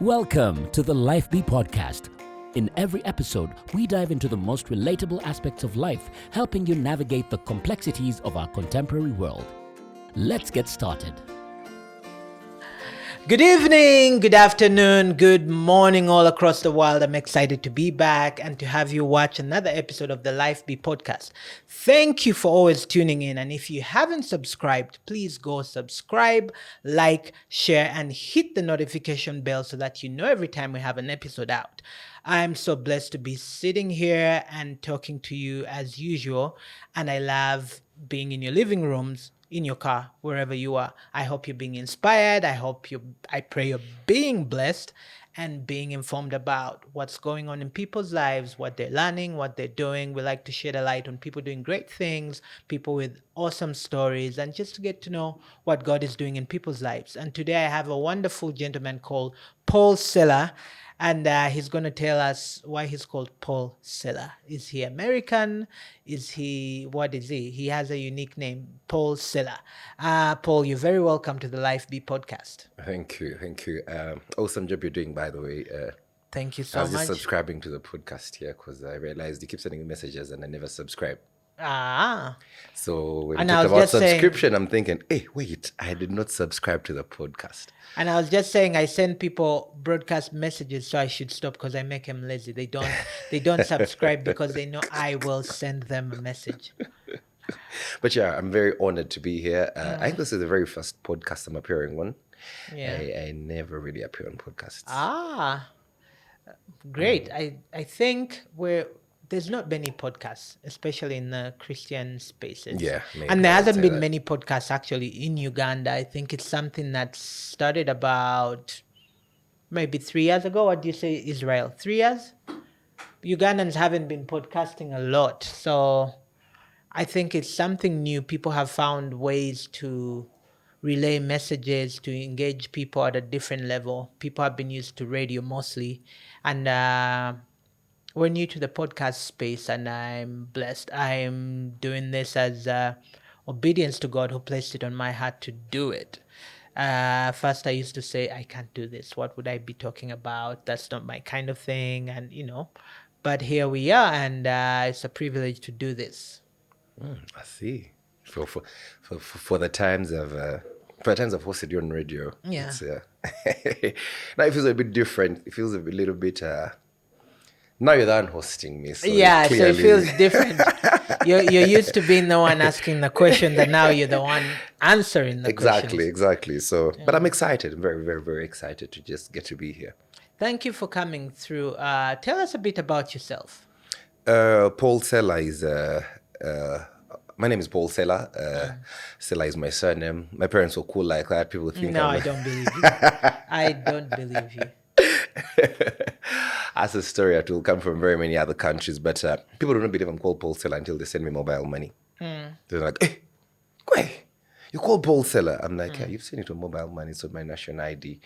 Welcome to the Lyfe Be Podcast. In every episode, we dive into the most relatable aspects of life, helping you navigate the complexities of our contemporary world. Let's get started. Good evening, good afternoon, good morning all across the world. I'm excited to be back and to have you watch another episode of the Lyfe Be Podcast. Thank you for always tuning in. And if you haven't subscribed, please go subscribe, like, share, and hit the notification bell so that you know every time we have an episode out. I'm so blessed to be sitting here and talking to you as usual. And I love being in your living rooms, in your car, wherever you are. I hope you're being inspired. I pray you're being blessed and being informed about what's going on in people's lives, what they're learning, what they're doing. We like to shed a light on people doing great things, people with awesome stories, and just to get to know what God is doing in people's lives. And today I have a wonderful gentleman called Paul Selah. And he's going to tell us why he's called Paul Selah. Is he American? What is he? He has a unique name, Paul Selah. Paul, you're very welcome to the Lyfe Be Podcast. Thank you. Awesome job you're doing, by the way. Thank you so I was much. just subscribing to the podcast here because I realized you keep sending me messages and I never subscribe. So when you And I talk was about just saying- subscription, I'm thinking, hey, wait, I did not subscribe to the podcast. And I was just saying, I send people broadcast messages, so I should stop because I make them lazy. They don't subscribe because they know I will send them a message. But yeah, I'm very honored to be here. I think this is the very first podcast I'm appearing on. Yeah. I never really appear on podcasts. Great. I think there's not many podcasts, especially in the Christian spaces. Yeah, maybe and there I would hasn't say been that. many podcasts actually in Uganda. I think it's something that started about maybe 3 years ago. What do you say, Israel? 3 years? Ugandans haven't been podcasting a lot. So I think it's something new. People have found ways to relay messages, to engage people at a different level. People have been used to radio mostly. And we're new to the podcast space, and I'm blessed. I'm doing this as obedience to God who placed it on my heart to do it. First, I used to say, I can't do this. What would I be talking about? That's not my kind of thing. And, but here we are, and it's a privilege to do this. I see. For the times of hosted you on radio. Yeah. It's, now it feels a bit different. It feels a little bit. Now you're the one hosting me. So So it clearly- feels different. You're used to being the one asking the question, and now you're the one answering the questions. Exactly. So, but I'm excited. I'm very, very, very excited to just get to be here. Thank you for coming through. Tell us a bit about yourself. Paul Selah is. My name is Paul Selah. Selah is my surname. My parents were cool like that. People think. No, I'm I don't believe you. I don't believe you. That's a story that will come from very many other countries, but people don't believe I'm called Paul Selah until they send me mobile money. They're like, hey, Kwe, you called Paul Selah? I'm like, yeah, you've seen it on mobile money, it's on my national ID.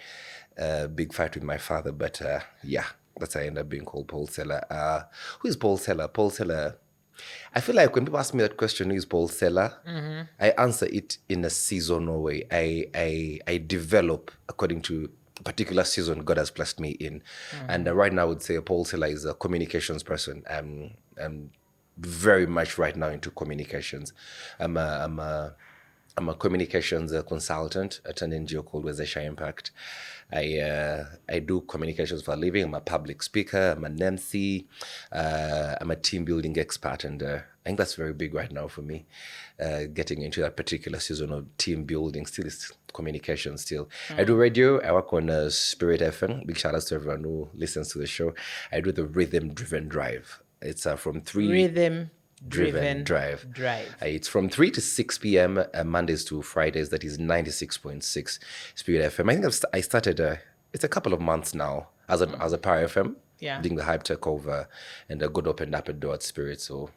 Big fight with my father, but yeah, that's how I end up being called Paul Selah. Who is Paul Selah? Paul Selah, I feel like when people ask me that question, who is Paul Selah? I answer it in a seasonal way. I develop according to a particular season God has placed me in. And right now I would say Paul Selah is a communications person. I'm very much right now into communications. I'm a communications consultant at an NGO called Wezesha Impact. I do communications for a living. I'm a public speaker. I'm an MC. I'm a team building expert, and I think that's very big right now for me. Getting into that particular season of team building, still is communication. Still, I do radio. I work on Spirit FM. Big shout out to everyone who listens to the show. I do the Rhythm Driven Drive. It's from 3 Rhythm Driven Drive. Drive. It's from 3 to 6 p.m. Mondays to Fridays. That is 96.6 Spirit FM. I think I started, it's a couple of months now as a Power FM. Yeah. Doing the hype takeover, and God opened up a door at Spirit. So,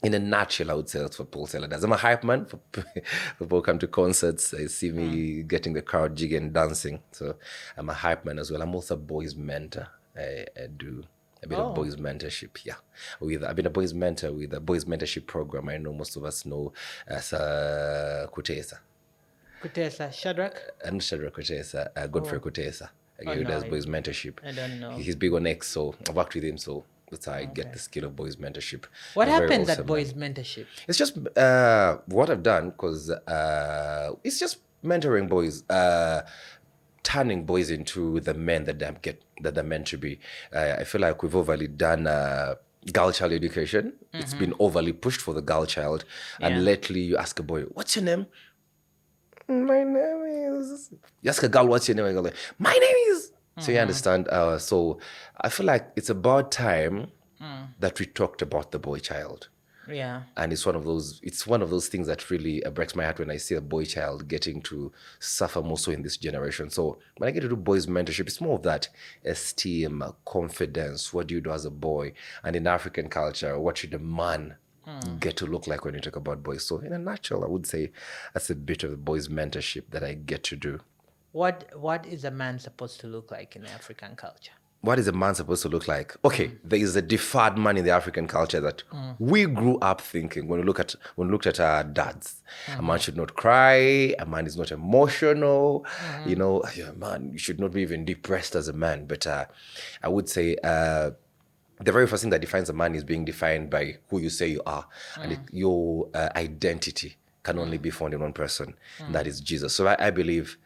in a nutshell, I would say that's what Paul Selah does. I'm a hype man. For people come to concerts, they see me getting the crowd jigging, dancing. So I'm a hype man as well. I'm also a boys mentor. I do a bit of boys mentorship. Yeah, I've been a boys mentor with a boys mentorship program. I know most of us know as Kutesa. Kutesa, Shadrach? And Shadrach Kutesa, Godfrey Kutesa. Like he does boys mentorship. I don't know. He's big on X, so I've worked with him, so that's how I get the skill of boys mentorship. What He's very happens at awesome, boys man. mentorship? It's just what I've done, because it's just mentoring boys, turning boys into the men that they're meant to be. I feel like we've overly done girl child education. It's been overly pushed for the girl child, and lately you ask a boy, "What's your name?" My name is. You ask a girl, "What's your name?" I go like, "My name is." So you understand. So I feel like it's about time that we talked about the boy child. Yeah. And it's one of those things that really breaks my heart when I see a boy child getting to suffer more so in this generation. So when I get to do boys mentorship, it's more of that esteem, confidence. What do you do as a boy? And in African culture, what should a man get to look like when you talk about boys? So in a nutshell, I would say that's a bit of the boys mentorship that I get to do. What is a man supposed to look like in African culture? What is a man supposed to look like? Okay, there is a deferred man in the African culture that we grew up thinking when we looked at our dads. A man should not cry, a man is not emotional, a man, you should not be even depressed as a man. But I would say the very first thing that defines a man is being defined by who you say you are. And your identity can only be found in one person, and that is Jesus. So I believe,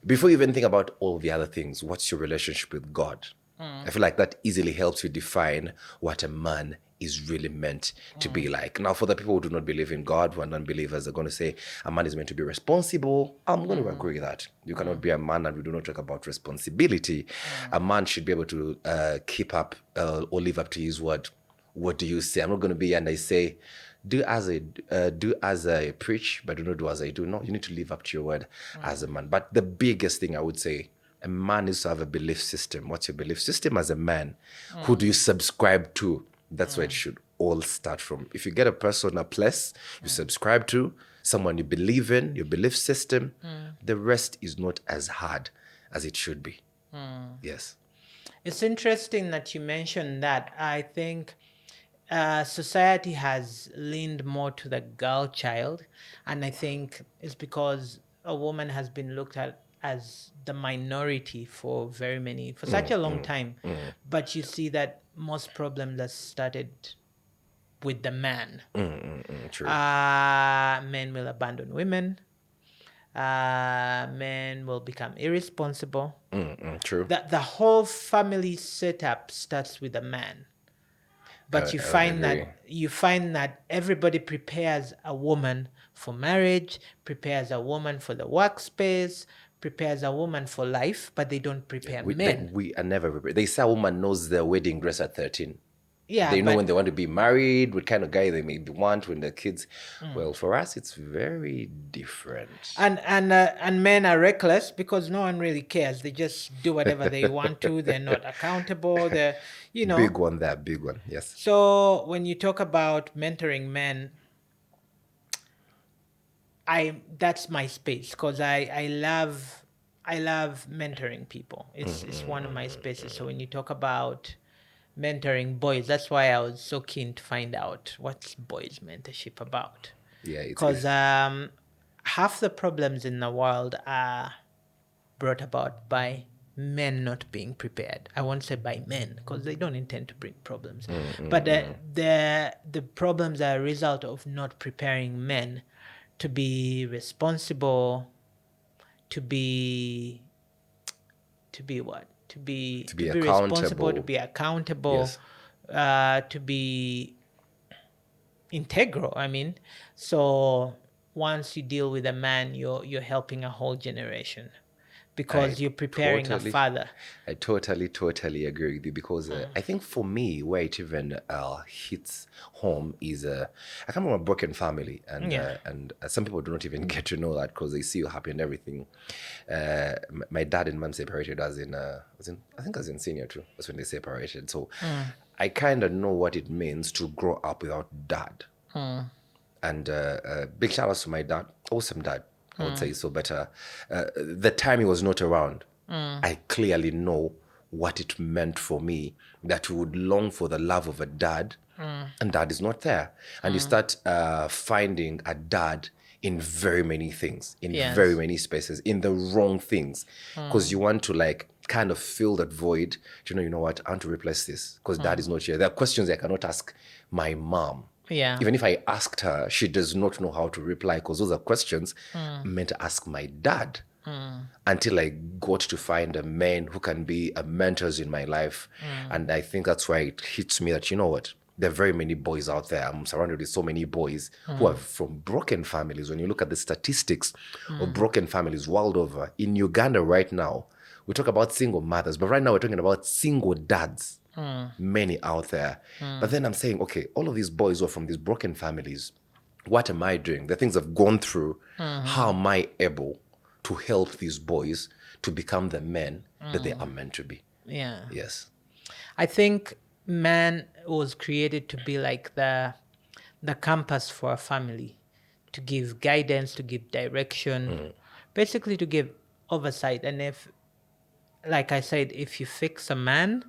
before you even think about all the other things, what's your relationship with God? I feel like that easily helps you define what a man is really meant to be like. Now, for the people who do not believe in God, who are non-believers, are going to say a man is meant to be responsible. I'm going to agree with that. You cannot be a man and we do not talk about responsibility. A man should be able to keep up or live up to his word. What do you say? I'm not going to be and I say, do as I preach, but do not do as I do. No, you need to live up to your word as a man. But the biggest thing I would say, a man needs to have a belief system. What's your belief system as a man? Who do you subscribe to? That's where it should all start from. If you get a person, a place you subscribe to, someone you believe in, your belief system, the rest is not as hard as it should be. Yes. It's interesting that you mentioned that. I think society has leaned more to the girl child, and I think it's because a woman has been looked at as the minority for such a long time. But you see that most problems are started with the man. True. Men will abandon women. Men will become irresponsible. True. The whole family setup starts with a man. But you find that everybody prepares a woman for marriage, prepares a woman for the workspace, prepares a woman for life, but they don't prepare men. We are never prepared. They say a woman knows their wedding dress at 13. Yeah, they know when they want to be married, what kind of guy they may want when they're kids. Well, for us, it's very different. And men are reckless because no one really cares. They just do whatever they want to. They're not accountable. They're, Big one there, big one, yes. So when you talk about mentoring men, that's my space because I love mentoring people. It's one of my spaces. So when you talk about mentoring boys, that's why I was so keen to find out what's boys mentorship about. Yeah, because half the problems in the world are brought about by men not being prepared. I won't say by men because they don't intend to bring problems, but the problems are a result of not preparing men to be responsible, to be what? To be responsible, to be accountable, yes. To be integral. I mean, so once you deal with a man, you're helping a whole generation because you're preparing a father. I totally agree with you because I think for me, where it even hits home is I come from a broken family, and some people do not even get to know that because they see you happy and everything. My dad and mom separated I think I was in senior too. That's when they separated. So I kind of know what it means to grow up without dad. And big shout outs to my dad, awesome dad. I would say so, but the time he was not around, I clearly know what it meant for me, that you would long for the love of a dad, and dad is not there. And you start finding a dad in very many things, in very many spaces, in the wrong things, because you want to kind of fill that void. You know what? I want to replace this because dad is not here. There are questions I cannot ask my mom. Yeah. Even if I asked her, she does not know how to reply because those are questions meant to ask my dad. Until I got to find a man who can be a mentors in my life. And I think that's why it hits me that, you know what? There are very many boys out there. I'm surrounded with so many boys who are from broken families. When you look at the statistics of broken families world over, in Uganda right now, we talk about single mothers, but right now we're talking about single dads. Many out there. But then I'm saying, okay, all of these boys who are from these broken families, what am I doing? The things I've gone through, how am I able to help these boys to become the men that they are meant to be? Yeah. Yes. I think man was created to be like the compass for a family, to give guidance, to give direction, basically to give oversight. And if, like I said, if you fix a man,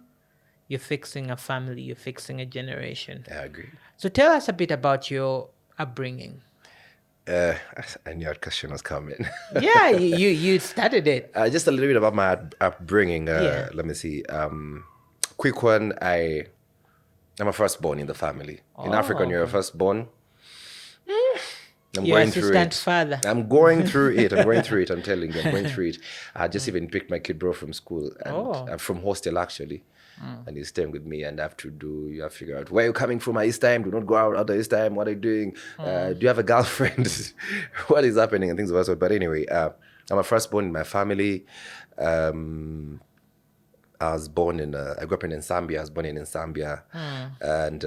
you're fixing a family, you're fixing a generation. I agree. So tell us a bit about your upbringing. I knew that question was coming. Yeah, you started it. Just a little bit about my upbringing. Let me see. Quick one. I'm a firstborn in the family. In Africa, when you're a firstborn, I'm Your going through assistant it. father. I'm going through it. I'm telling you, I'm going through it. I just even picked my kid bro from school, and from hostel actually. And he's staying with me, and you have to figure out where you're coming from at this time. Do not go out at this time. What are you doing? Do you have a girlfriend? What is happening? And things of that sort. But anyway, I'm a firstborn in my family. I was born I grew up in Zambia. I was born in Zambia. And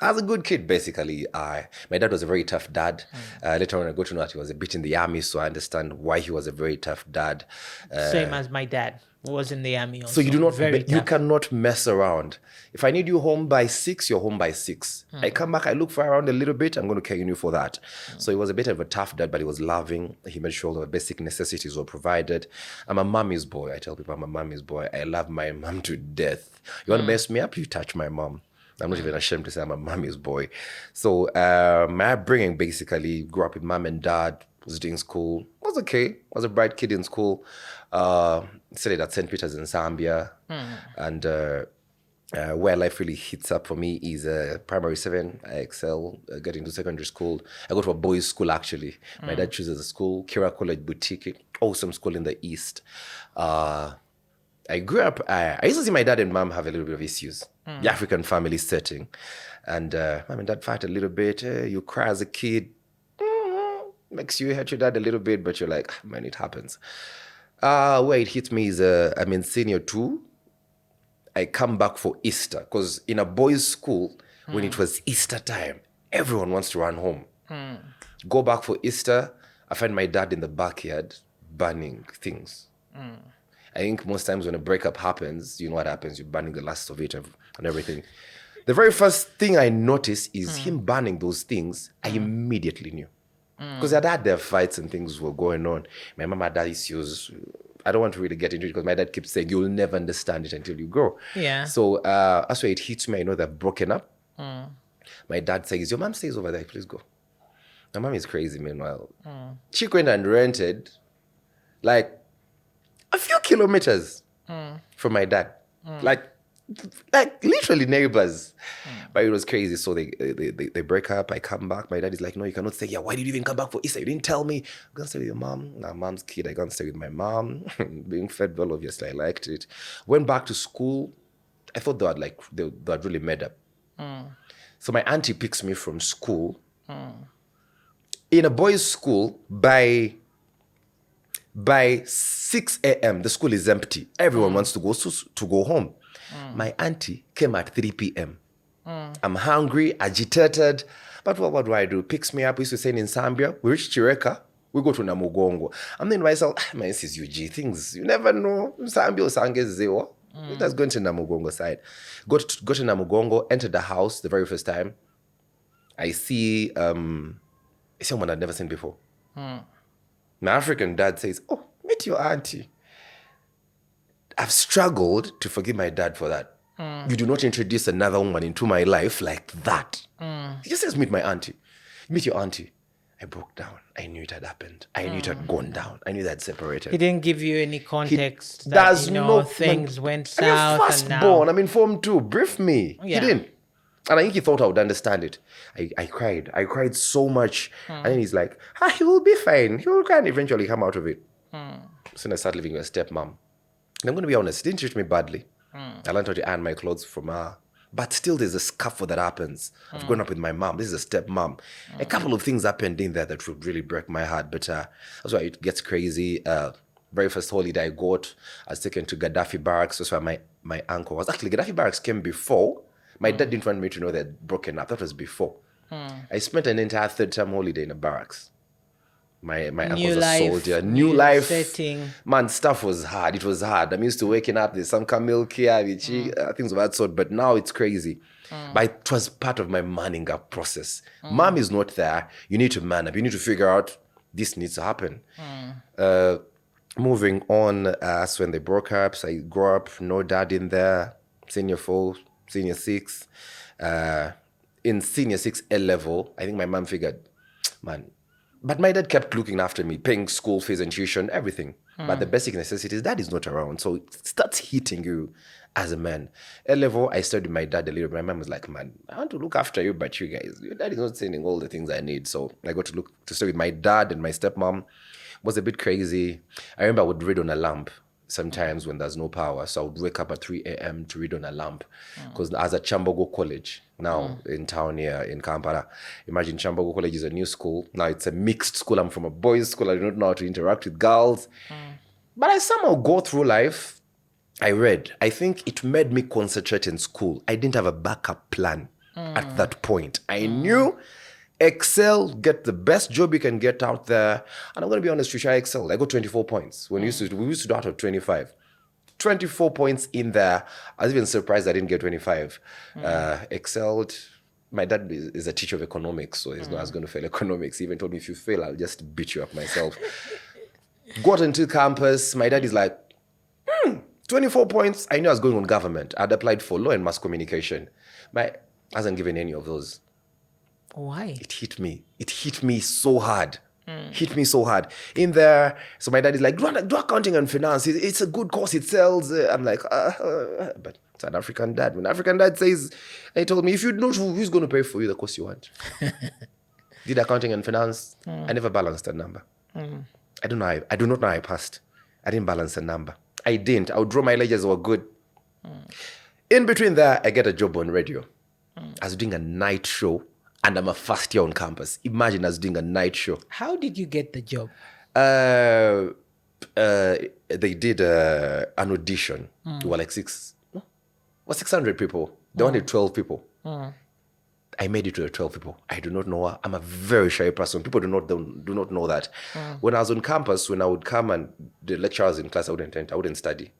I was a good kid, basically. My dad was a very tough dad. Later on, I got to know that he was a bit in the army, so I understand why he was a very tough dad. Same as my dad was in the army also. So you do not, Very you tough. cannot mess around. If I need you home by 6, you're home by 6. I come back, I look for around a little bit, I'm going to carry you for that. So he was a bit of a tough dad, but he was loving. He made sure all the basic necessities were provided. I'm a mommy's boy. I tell people I'm a mommy's boy. I love my mom to death. You want to mess me up? You touch my mom. I'm not even ashamed to say I'm a mommy's boy. So my upbringing basically grew up with mom and dad, was doing school, was okay. Was a bright kid in school. Studied at St. Peter's in Zambia. And where life really hits up for me is primary 7. I excel, get into secondary school. I go to a boys' school actually. My dad chooses a school, Kira College Boutique, awesome school in the East. I grew up, I used to see my dad and mom have a little bit of issues. The African family setting. And mom and dad fight a little bit. You cry as a kid. Makes you hurt your dad a little bit, but you're like, man, it happens. Where it hit me is I'm in senior 2. I come back for Easter. Because in a boys' school, when it was Easter time, everyone wants to run home. Go back for Easter. I find my dad in the backyard burning things. I think most times when a breakup happens, you know what happens? You're burning the last of it and everything. The very first thing I noticed is him burning those things. I immediately knew. Because I'd had their fights and things were going on. My mom had issues. I don't want to really get into it because my dad keeps saying, you'll never understand it until you grow. Yeah. So that's why it hits me. I know they're broken up. My dad says, your mom stays over there. Please go. My mom is crazy, meanwhile. She went and rented like a few kilometers from my dad. Like literally neighbors. But it was crazy. So they break up. I come back. My dad is like, no, you cannot stay here. Why did you even come back for Easter? You didn't tell me. I'm going to stay with your mom. Nah, mom's kid. I can't stay with my mom. Being fed well, obviously, I liked it. Went back to school. I thought they had really made up. So my auntie picks me from school. In a boys' school, by 6 a.m., the school is empty. Everyone wants to go home. My auntie came at 3 p.m. I'm hungry, agitated. But what do? Picks me up. We used to stay in Zambia. We reach Chireka. We go to Namugongo. I'm thinking to myself, man, this is UG. Things, you never know. Zambia or Sangezewa. Let's go into Namugongo side. Go to Namugongo, enter the house the very first time. I see someone I'd never seen before. My African dad says, oh, meet your auntie. I've struggled to forgive my dad for that. You do not introduce another woman into my life like that. He just says, meet my auntie. Meet your auntie. I broke down. I knew it had happened. I knew it had gone down. I knew that separated. He didn't give you any context There's things went I mean, south and firstborn. now. I mean, Form 2, brief me. Yeah. He didn't. And I think he thought I would understand it. I cried. I cried so much. And then he's like, he will be fine. He will kind of eventually come out of it. So I started living with a stepmom. And I'm going to be honest, he didn't treat me badly. I learned how to iron my clothes from her. But still there's a scuffle that happens. I've grown up with my mom. This is a stepmom. A couple of things happened in there that would really break my heart. But that's why it gets crazy. Very first holiday I got, I was taken to Gaddafi barracks. That's where my uncle was. Actually, Gaddafi barracks came before. My dad didn't want me to know they'd broken up. That was before. I spent an entire third-term holiday in the barracks. My uncle's a soldier. New life. Setting. Man, stuff was hard. It was hard. I'm used to waking up, there's some milk here, things of that sort. But now it's crazy. But it was part of my manning up process. Mom is not there. You need to man up. You need to figure out this needs to happen. Moving on, that's when they broke up. So I grew up, no dad in there. Senior 4, senior 6. In senior 6 L level, I think my mom figured, man. But my dad kept looking after me, paying school fees and tuition, everything. But the basic necessities, dad is not around. So it starts hitting you as a man. L level, I studied with my dad a little bit. My mom was like, man, I want to look after you, but you guys, your dad is not sending all the things I need. So I got to stay with my dad and my stepmom. It was a bit crazy. I remember I would read on a lamp sometimes when there's no power. So I would wake up at 3 a.m. to read on a lamp. Because I was at Chambogo College now in town here in Kampala. Imagine Chambogo College is a new school. Now it's a mixed school. I'm from a boys' school. I don't know how to interact with girls. But I somehow go through life. I read. I think it made me concentrate in school. I didn't have a backup plan at that point. I knew excel, get the best job you can get out there. And I'm going to be honest, Trisha, I excelled. I got 24 points. We used to do out of 25. 24 points in there. I was even surprised I didn't get 25. Excelled. My dad is a teacher of economics, so he's not as going to fail economics. He even told me, if you fail, I'll just beat you up myself. Got into campus. My dad is like, 24 points. I knew I was going on government. I'd applied for law and mass communication. I hasn't given any of those. Why? It hit me. It hit me so hard. Hit me so hard. In there, so my dad is like, do accounting and finance. It's a good course. It sells. I'm like, but it's an African dad. When African dad says, he told me, if you know who's going to pay for you the course you want. Did accounting and finance. I never balanced a number. I do not know how I passed. I didn't balance a number. I didn't. I would draw my ledgers were good. In between there, I get a job on radio. I was doing a night show. And I'm a first year on campus. Imagine us doing a night show. How did you get the job? They did an audition. There were like 600 people. They wanted 12 people. I made it to the 12 people. I do not know her. I'm a very shy person. People do not know that. When I was on campus, when I would come and the lecturers in class, I wouldn't study.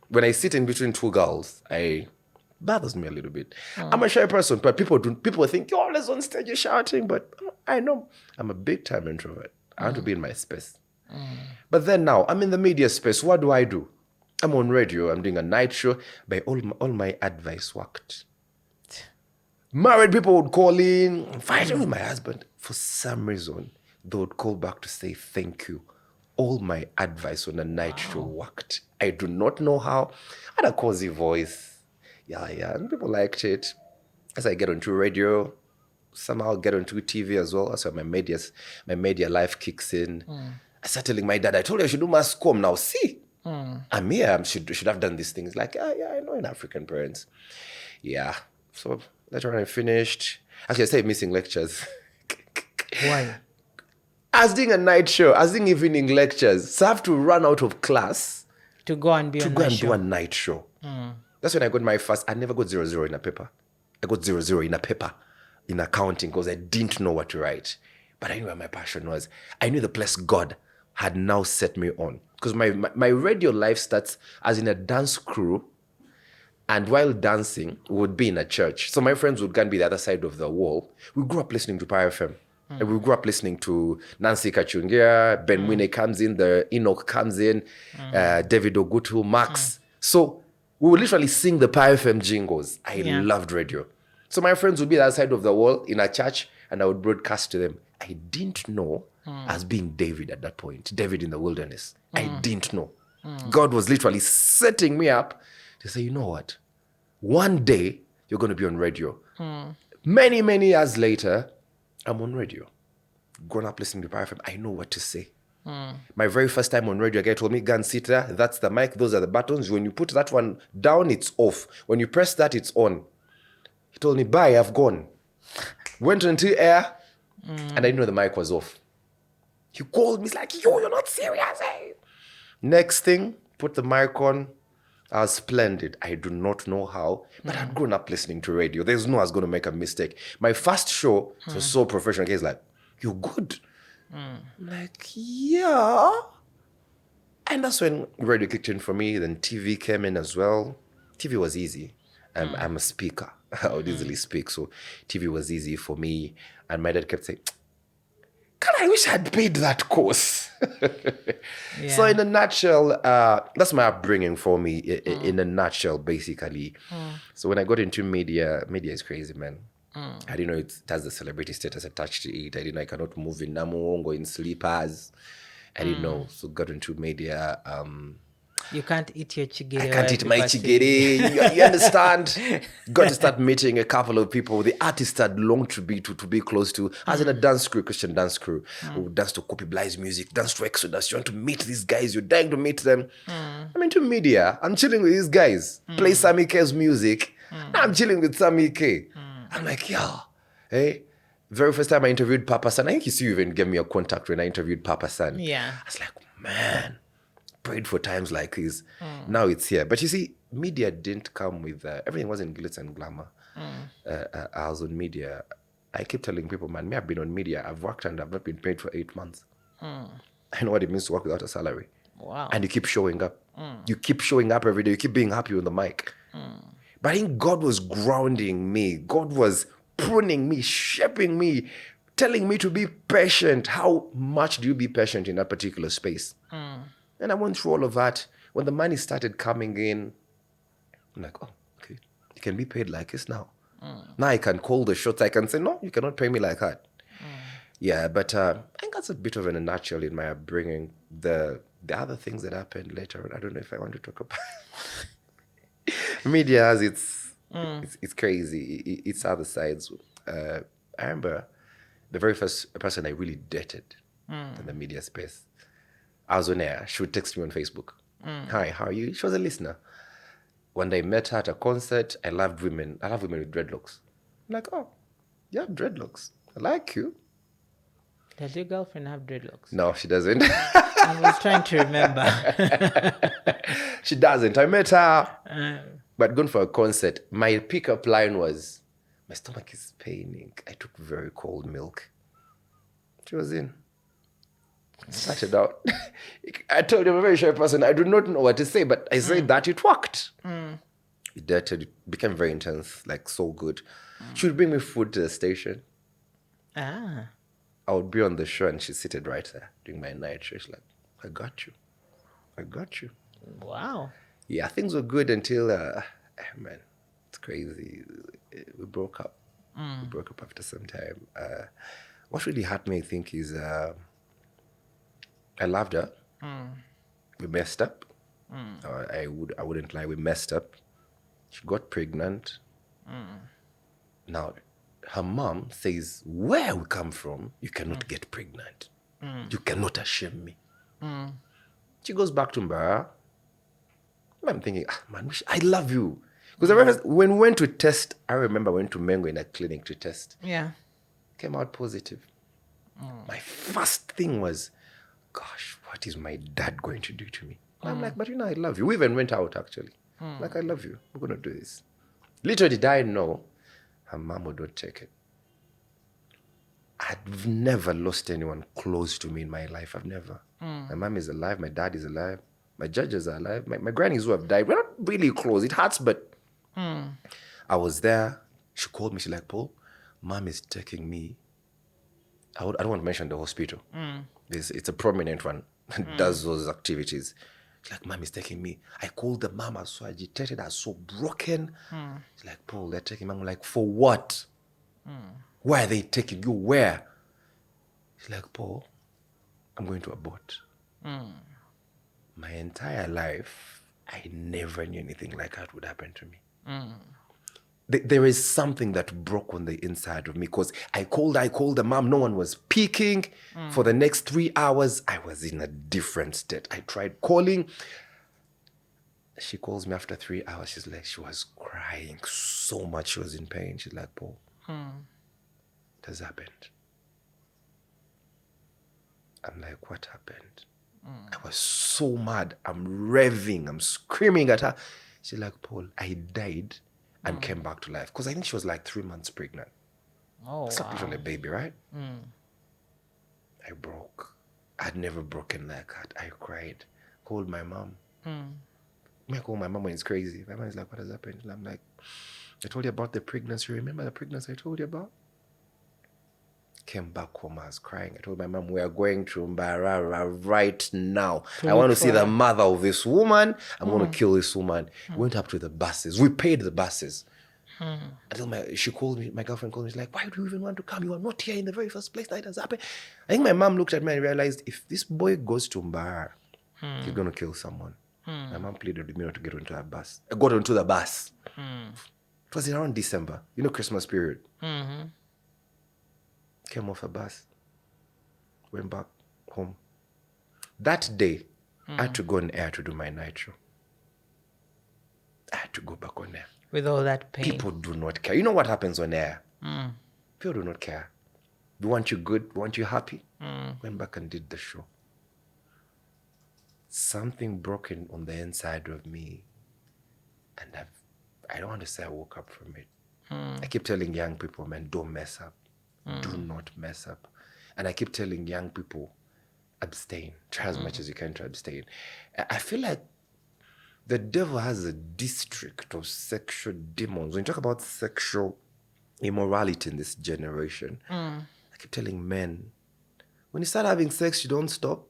When I sit in between two girls, bothers me a little bit. I'm a shy person, but people think you're always on stage, you're shouting, but I know I'm a big time introvert. I want to be in my space. But then now I'm in the media space. What do? I'm on radio. I'm doing a night show. But all my advice worked. Married people would call in, fighting with my husband. For some reason, they would call back to say thank you. All my advice on a night show worked. I do not know how. I had a cozy voice. Yeah, and people liked it. As I get onto radio, somehow get onto TV as well. So my media life kicks in. I start telling my dad, I told you I should do mass comm now. See, I'm here. I should have done these things. Like, yeah, I know in African parents. Yeah. So later on I finished. Actually, I started missing lectures. Why? I was doing a night show. I was doing evening lectures. So I have to run out of class to go and do a night show. That's when I got my first. I never got 0 in a paper. I got 0 in a paper in accounting because I didn't know what to write. But I knew where my passion was. I knew the place God had now set me on. Because my radio life starts as in a dance crew. And while dancing, we would be in a church. So my friends would go and be the other side of the wall. We grew up listening to Power FM. And we grew up listening to Nancy Kachungia, Ben Mwine comes in, the Enoch comes in, David Ogutu, Max. So we would literally sing the Power FM jingles. I loved radio. So my friends would be the other side of the wall in a church, and I would broadcast to them. I didn't know as being David at that point, David in the wilderness. I didn't know. God was literally setting me up to say, you know what? One day, you're going to be on radio. Many, many years later, I'm on radio. Grown up listening to Power FM, I know what to say. My very first time on radio, a guy told me, go and sit there. That's the mic. Those are the buttons. When you put that one down, it's off. When you press that, it's on. He told me, bye, I've gone. Went into air, and I didn't know the mic was off. He called me. He's like, yo, you're not serious, eh? Next thing, put the mic on. I was splendid. I do not know how, but I'd grown up listening to radio. There's no I was going to make a mistake. My first show was so professional. He's like, you're good. I'm like, yeah. And that's when radio kicked in for me. Then TV came in as well. TV was easy. I'm a speaker. I would easily speak. So TV was easy for me. And my dad kept saying, God, I wish I'd paid that course. So in a nutshell, that's my upbringing for me. In a nutshell, basically. So when I got into media is crazy, man. I didn't know it has the celebrity status attached to it. I didn't know I cannot move in Namuongo in slippers. I didn't know. So got into media. You can't eat your chigiri. I can't eat my chigiri. You understand? Got to start meeting a couple of people. The artists I'd longed to be close to. I was in a dance crew, Christian dance crew. We would dance to Kopi Bly's music, dance to Exodus. You want to meet these guys. You're dying to meet them. I'm into media. I'm chilling with these guys. Play Sami-K's music. I'm chilling with Sami-K. I'm like, yeah. Hey, very first time I interviewed Papa San. I think you even gave me a contact when I interviewed Papa San. Yeah. I was like, man. Prayed for times like this. Now it's here. But you see, media didn't come with... everything wasn't glitz and glamour. I was on media. I keep telling people, man, me, I've been on media. I've worked and I've not been paid for 8 months. I know what it means to work without a salary. Wow. And you keep showing up. You keep showing up every day. You keep being happy on the mic. But I think God was grounding me. God was pruning me, shaping me, telling me to be patient. How much do you be patient in that particular space? And I went through all of that. When the money started coming in, I'm like, oh, okay, you can be paid like this now. Now I can call the shots. I can say, no, you cannot pay me like that. Yeah, but I think that's a bit of in a nutshell in my upbringing. The other things that happened later, I don't know if I want to talk about. Media has it's crazy. It's other sides. I remember the very first person I really dated in the media space. I was on air. She would text me on Facebook. Hi, how are you? She was a listener. One day I met her at a concert. I loved women. I love women with dreadlocks. I'm like, oh, you have dreadlocks. I like you. Does your girlfriend have dreadlocks? No, she doesn't. I was trying to remember. She doesn't. I met her. But going for a concert, my pickup line was, my stomach is paining. I took very cold milk. She was in. Started out. I told you I'm a very shy person. I do not know what to say, but I said that it worked. It became very intense, like so good. She would bring me food to the station. I would be on the show and she's seated right there doing my night show. She's like, I got you. I got you. Wow. Yeah, things were good until, man, it's crazy. We broke up. We broke up after some time. What really hurt me, I think, is I loved her. We messed up. I wouldn't lie, we messed up. She got pregnant. Now, her mom says, where we come from, you cannot get pregnant. You cannot shame me. She goes back to Mbara. I'm thinking, man, I love you. Because when we went to test, I remember I went to Mengo in a clinic to test. Yeah. Came out positive. My first thing was, gosh, what is my dad going to do to me? I'm like, but I love you. We even went out, actually. Like, I love you. We're going to do this. Little did I know, her mom would not take it. I've never lost anyone close to me in my life. I've never. My mom is alive. My dad is alive. My judges are alive. My grannies who have died. We're not really close. It hurts, but I was there. She called me. She's like, Paul, mom is taking me. I don't want to mention the hospital. It's a prominent one that does those activities. She's like, mom is taking me. I called the mom. I was so agitated. I was so broken. She's like, Paul, they're taking me. I'm like, for what? Why are they taking you? Where? She's like, Paul, I'm going to abort. My entire life, I never knew anything like that would happen to me. There is something that broke on the inside of me because I called the mom. No one was picking. For the next 3 hours, I was in a different state. I tried calling. She calls me after 3 hours. She's like, she was crying so much. She was in pain. She's like, Paul, it has happened. I'm like, what happened? I was so mad. I'm revving. I'm screaming at her. She's like, Paul, I died and came back to life. Because I think she was like 3 months pregnant. Oh, That's wow. a baby, right? I broke. I'd never broken like that. I cried. Called my mom. I call my mom when it's crazy. My mom is like, what has happened? And I'm like, I told you about the pregnancy. Remember the pregnancy I told you about? Came back home, I was crying. I told my mom, we are going to Mbarara right now. I want to see the mother of this woman. I'm going to kill this woman. We went up to the buses. We paid the buses. Until she called me, my girlfriend called me. She's like, why do you even want to come? You are not here in the very first place that it has happened. I think my mom looked at me and realized, if this boy goes to Mbarara, he's going to kill someone. My mom pleaded with me not to get onto a bus. I got onto the bus. It was around December, Christmas period. Came off a bus, went back home. That day, I had to go on air to do my nitro. I had to go back on air. With all that pain. People do not care. You know what happens on air? People do not care. They want you good, want you happy. Went back and did the show. Something broken on the inside of me. And I don't want to say I woke up from it. I keep telling young people, man, don't mess up. Do not mess up. And I keep telling young people, abstain. Try as much as you can to abstain. I feel like the devil has a district of sexual demons. When you talk about sexual immorality in this generation, I keep telling men, when you start having sex, you don't stop.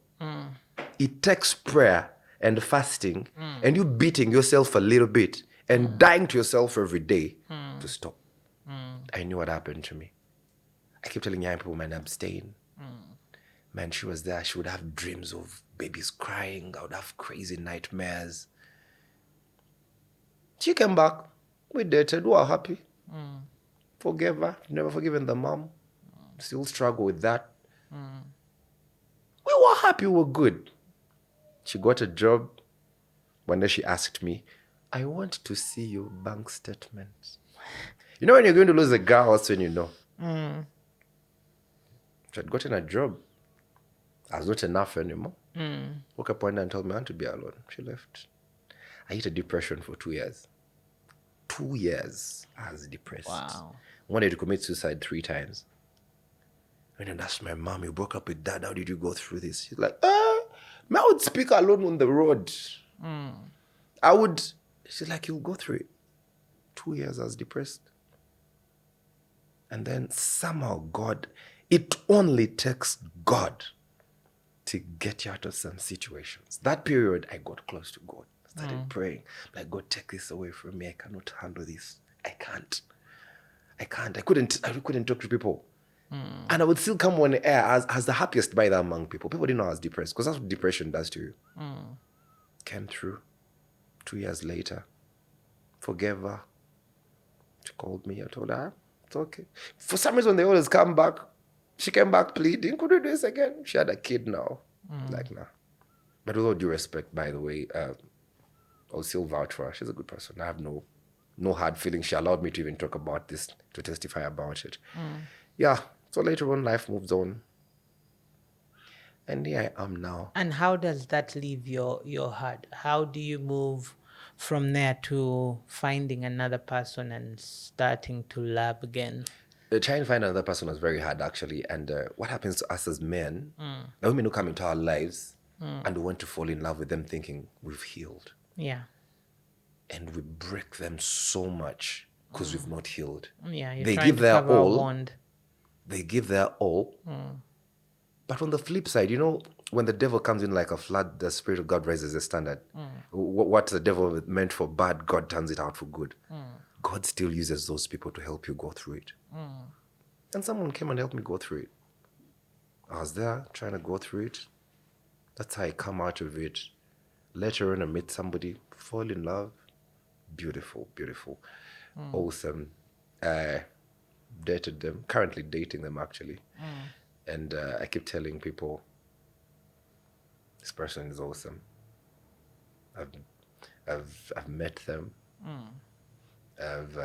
It takes prayer and fasting and you beating yourself a little bit and dying to yourself every day to stop. I knew what happened to me. I keep telling young people, man, abstain. Man, she was there. She would have dreams of babies crying. I would have crazy nightmares. She came back. We dated. We were happy. Forgave her. Never forgiven the mom. Still struggle with that. We were happy. We were good. She got a job. One day she asked me, I want to see your bank statements. You know when you're going to lose a girl, that's when you know. She had gotten a job. I was not enough anymore. Woke up one day and told me I want to be alone. She left. I hit a depression for 2 years. 2 years I was depressed. Wow. Wanted to commit suicide 3 times. When I asked my mom, you broke up with dad, how did you go through this? She's like, I would speak alone on the road. She's like, you'll go through it. 2 years I was depressed. And then somehow it only takes God to get you out of some situations. That period, I got close to God. I started praying, like, God, take this away from me. I cannot handle this. I can't. I couldn't talk to people. And I would still come on air as the happiest by that among people. People didn't know I was depressed because that's what depression does to you. Came through. 2 years later, forgave her. She called me. I told her, it's okay. For some reason, they always come back. She came back pleading, could we do this again? She had a kid now. Like, nah. But with all due respect, by the way, I'll still vouch for her. She's a good person. I have no hard feelings. She allowed me to even talk about this, to testify about it. Yeah. So later on, life moves on. And here I am now. And how does that leave your heart? How do you move from there to finding another person and starting to love again? Trying to find another person was very hard, actually. And what happens to us as men, the women who come into our lives and we want to fall in love with them thinking we've healed. Yeah. And we break them so much because we've not healed. Yeah, you're they trying give to their cover a all. wound. They give their all. But on the flip side, when the devil comes in like a flood, the Spirit of God raises the standard. What the devil meant for bad, God turns it out for good. God still uses those people to help you go through it. And someone came and helped me go through it. I was there trying to go through it. That's how I come out of it. Later on, I meet somebody, fall in love. Beautiful, beautiful. Awesome. Dated them, currently dating them actually. And I keep telling people, this person is awesome. I've met them. I've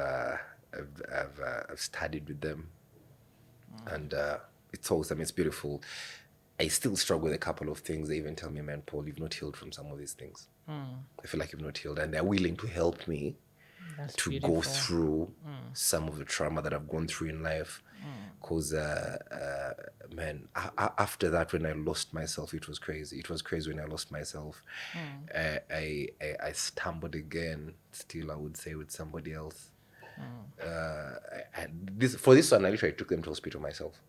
studied with them, and it's awesome. It's beautiful. I still struggle with a couple of things. They even tell me, man, Paul, you've not healed from some of these things. I feel like you've not healed, and they're willing to help me to go through some of the trauma that I've gone through in life. Because, man, after that, when I lost myself, it was crazy. It was crazy when I lost myself. I stumbled again, still, I would say, with somebody else. For this one, I literally took them to hospital myself.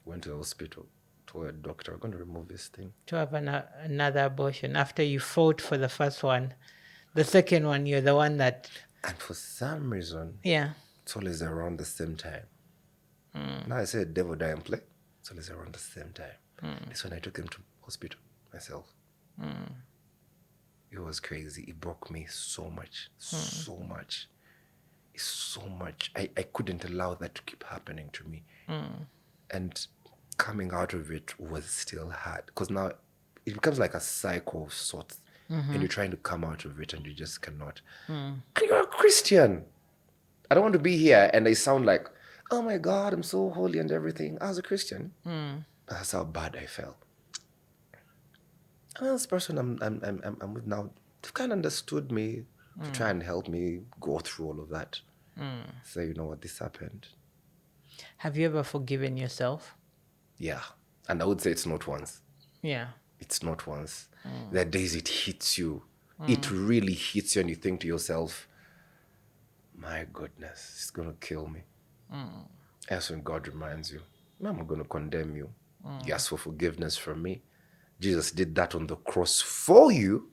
Went to the hospital, told a doctor, I'm going to remove this thing. To have another abortion. After you fought for the first one, the second one, you're the one that... And for some reason, yeah, it's always around the same time. Now I say devil die and play. It's always around the same time. This one I took him to hospital myself. It was crazy. It broke me so much. So much. It's so much. I couldn't allow that to keep happening to me. And coming out of it was still hard. Because now it becomes like a cycle of sorts. And you're trying to come out of it and you just cannot. And you're a Christian. I don't want to be here and I sound like, oh my God, I'm so holy and everything. I was a Christian. That's how bad I felt. And this person I'm with now, they've kind of understood me to try and help me go through all of that. So you know what, this happened. Have you ever forgiven yourself? Yeah. And I would say it's not once. Yeah. It's not once. There are days it hits you. It really hits you and you think to yourself, my goodness, it's going to kill me. That's when God reminds you, I'm not going to condemn you. You ask for forgiveness from me. Jesus did that on the cross for you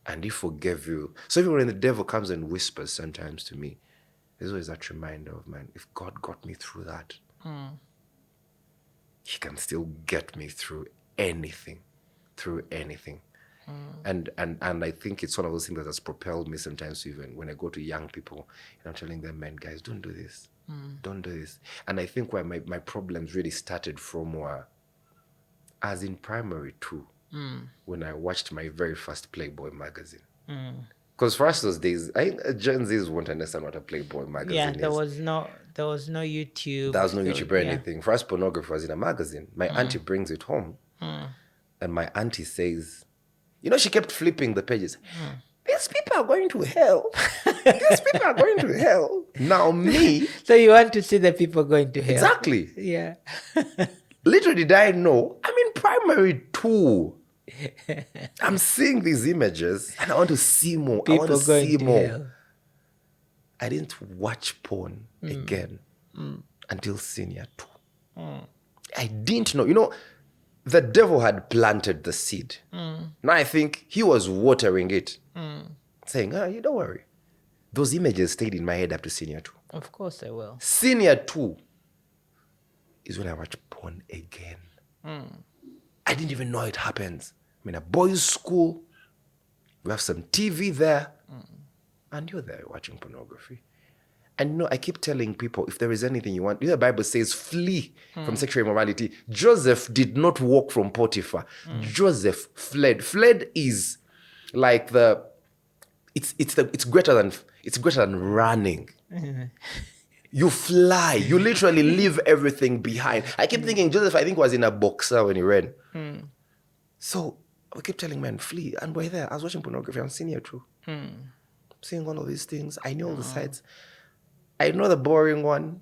and he forgave you. So even when the devil comes and whispers sometimes to me, there's always that reminder of, man, if God got me through that, he can still get me through anything. And I think it's one of those things that has propelled me sometimes, even when I go to young people and I'm telling them, man, guys, don't do this. Don't do this. And I think where my problems really started from were as in primary 2, when I watched my very first Playboy magazine. Because for us those days, I think Gen Zs won't understand what a Playboy magazine is. There was no YouTube. There was no YouTube or anything. For us, pornography was in a magazine. My auntie brings it home. And my auntie says, you know, she kept flipping the pages. These people are going to hell. These people are going to hell. Now me. So you want to see the people going to hell. Exactly. Yeah. Little did I know, I'm in primary 2. I'm seeing these images and I want to see more. People I want to going see to more. hell. I didn't watch porn again until senior 2. I didn't know. You know, the devil had planted the seed. Now I think he was watering it, saying, you don't worry. Those images stayed in my head up to senior 2. Of course I will. Senior 2 is when I watch porn again. I didn't even know it happens. I'm in a boys' school. We have some TV there. And you're there watching pornography. And you know, I keep telling people, if there is anything you want, you know, the Bible says, flee from sexual immorality. Joseph did not walk from Potiphar. Joseph fled. Fled is like it's greater than running. You fly. You literally leave everything behind. I keep thinking Joseph, I think, was in a boxer when he ran. So we keep telling men, flee. And we're there. I was watching pornography. I'm senior 2. Seeing all of these things. I knew all the sides. I know the boring one.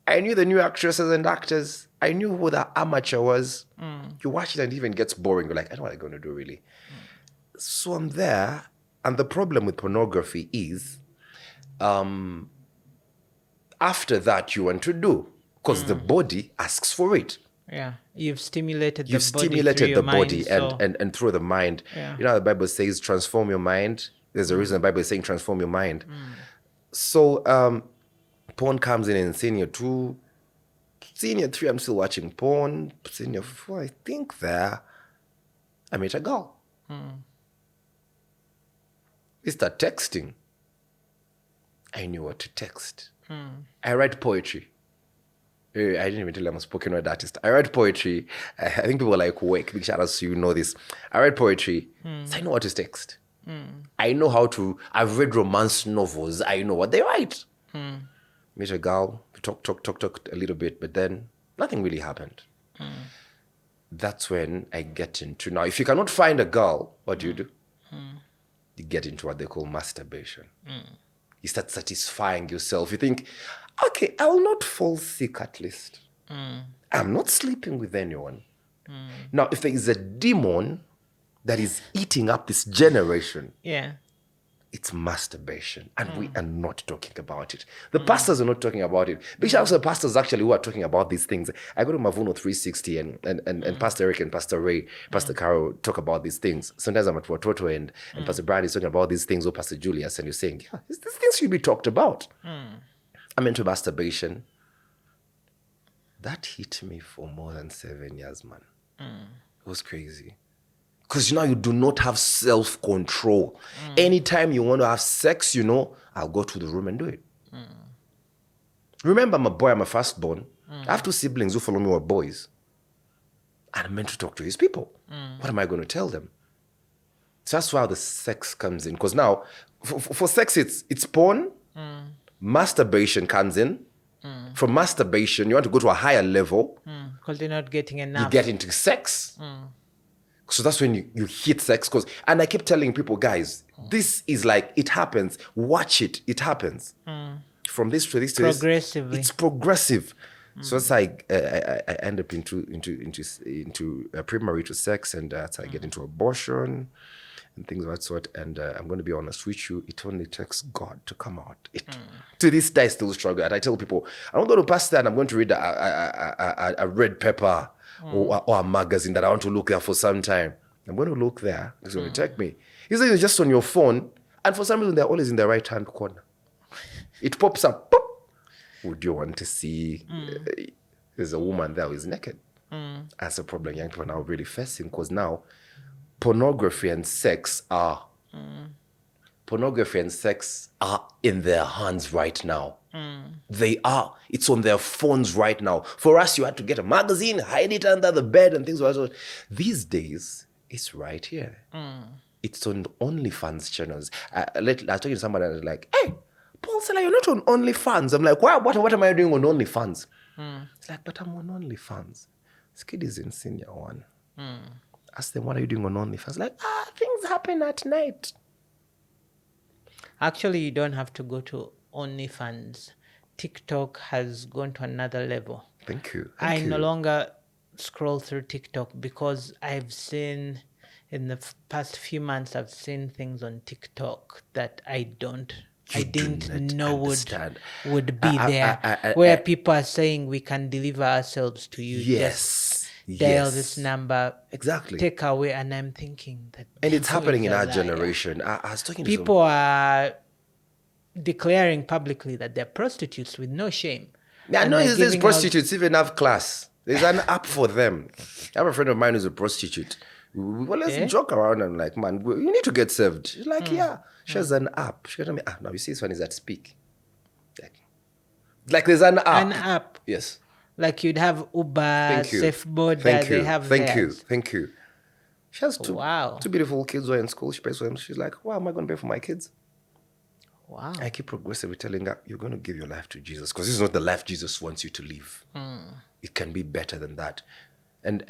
I knew the new actresses and actors. I knew who the amateur was. You watch it and it even gets boring. You're like, I know what I'm going to do, really. So I'm there. And the problem with pornography is, after that, you want to do. Because the body asks for it. Yeah. You've stimulated You've the body stimulated the body mind, and through the mind. Yeah. You know how the Bible says, transform your mind? There's a reason the Bible is saying transform your mind. So, porn comes in senior 2. senior 3, I'm still watching porn. Senior 4, I think there, I met a girl. We start texting. I knew what to text. I write poetry. I didn't even tell you I'm a spoken word artist. I write poetry. I think people are like, wake, big shout out to you, know this. I write poetry. So I know what to text. I know how to, I've read romance novels. I know what they write. Meet a girl, we talk a little bit, but then nothing really happened. That's when I get into, now if you cannot find a girl, what do? You get into what they call masturbation. You start satisfying yourself. You think, okay, I will not fall sick at least. I'm not sleeping with anyone. Now, if there is a demon that is eating up this generation, it's masturbation. And we are not talking about it. The pastors are not talking about it. Big shout out to the pastors actually who are talking about these things. I go to Mavuno 360 and Pastor Eric and Pastor Ray, Pastor Carol talk about these things. Sometimes I'm at Watoto and Pastor Brian is talking about these things, or Pastor Julius, and you're saying, yeah, these things should be talked about. I'm into masturbation. That hit me for more than 7 years, man. It was crazy. Because, you do not have self-control. Anytime you want to have sex, I'll go to the room and do it. Remember, I'm a boy, I'm a firstborn. I have 2 siblings who follow me who are boys. And I'm meant to talk to these people. What am I going to tell them? So that's why the sex comes in. Because now, for sex, it's porn. Masturbation comes in. From masturbation, you want to go to a higher level. Because you're not getting enough. You get into sex. So that's when you hit sex. And I keep telling people, guys, this is like, it happens. Watch it. It happens. From this to this to this. Progressively. It's progressive. So it's like I end up into premarital sex, and that's how I get into abortion and things of that sort. And I'm going to be honest with you, it only takes God to come out. To this day, I still struggle. And I tell people, I'm going to pastor and I'm going to read a red paper or a magazine that I want to look there for some time. I'm going to look there. It's going to take me. It's just on your phone, and for some reason, they're always in the right-hand corner. It pops up. Pop. Would you want to see there's a woman there who is naked? That's a problem young people are now really facing, because now pornography and sex are in their hands right now. They are. It's on their phones right now. For us, you had to get a magazine, hide it under the bed and things like that. These days, it's right here. It's on OnlyFans channels. I was talking to somebody and I was like, hey, Paul Selah, you're not on OnlyFans. I'm like, what am I doing on OnlyFans? It's like, but I'm on OnlyFans. This kid is in senior 1. Ask them, what are you doing on OnlyFans? Like, things happen at night. Actually, you don't have to go to OnlyFans. TikTok has gone to another level. Thank you. I no longer scroll through TikTok because I've seen, in the past few months, I've seen things on TikTok that I didn't know would be there. Where people are saying, we can deliver ourselves to you. Yes. Dial this number. Exactly. Take away. And I'm thinking that... And it's happening in our generation. I was talking to people are declaring publicly that they're prostitutes with no shame. Yeah, no, these prostitutes even have class. There's an app for them. I have a friend of mine who's a prostitute. Well, let's joke around and like, man, you need to get served. She's like, yeah. She has an app. She told me, now you see this one is at Speak. Like there's an app. An app. Yes. Like you'd have Uber, Safeboard, they have Thank you. She has 2 beautiful kids who are in school. She pays for them. She's like, wow, am I going to pay for my kids? Wow. I keep progressively telling her, you're going to give your life to Jesus, because this is not the life Jesus wants you to live. It can be better than that. And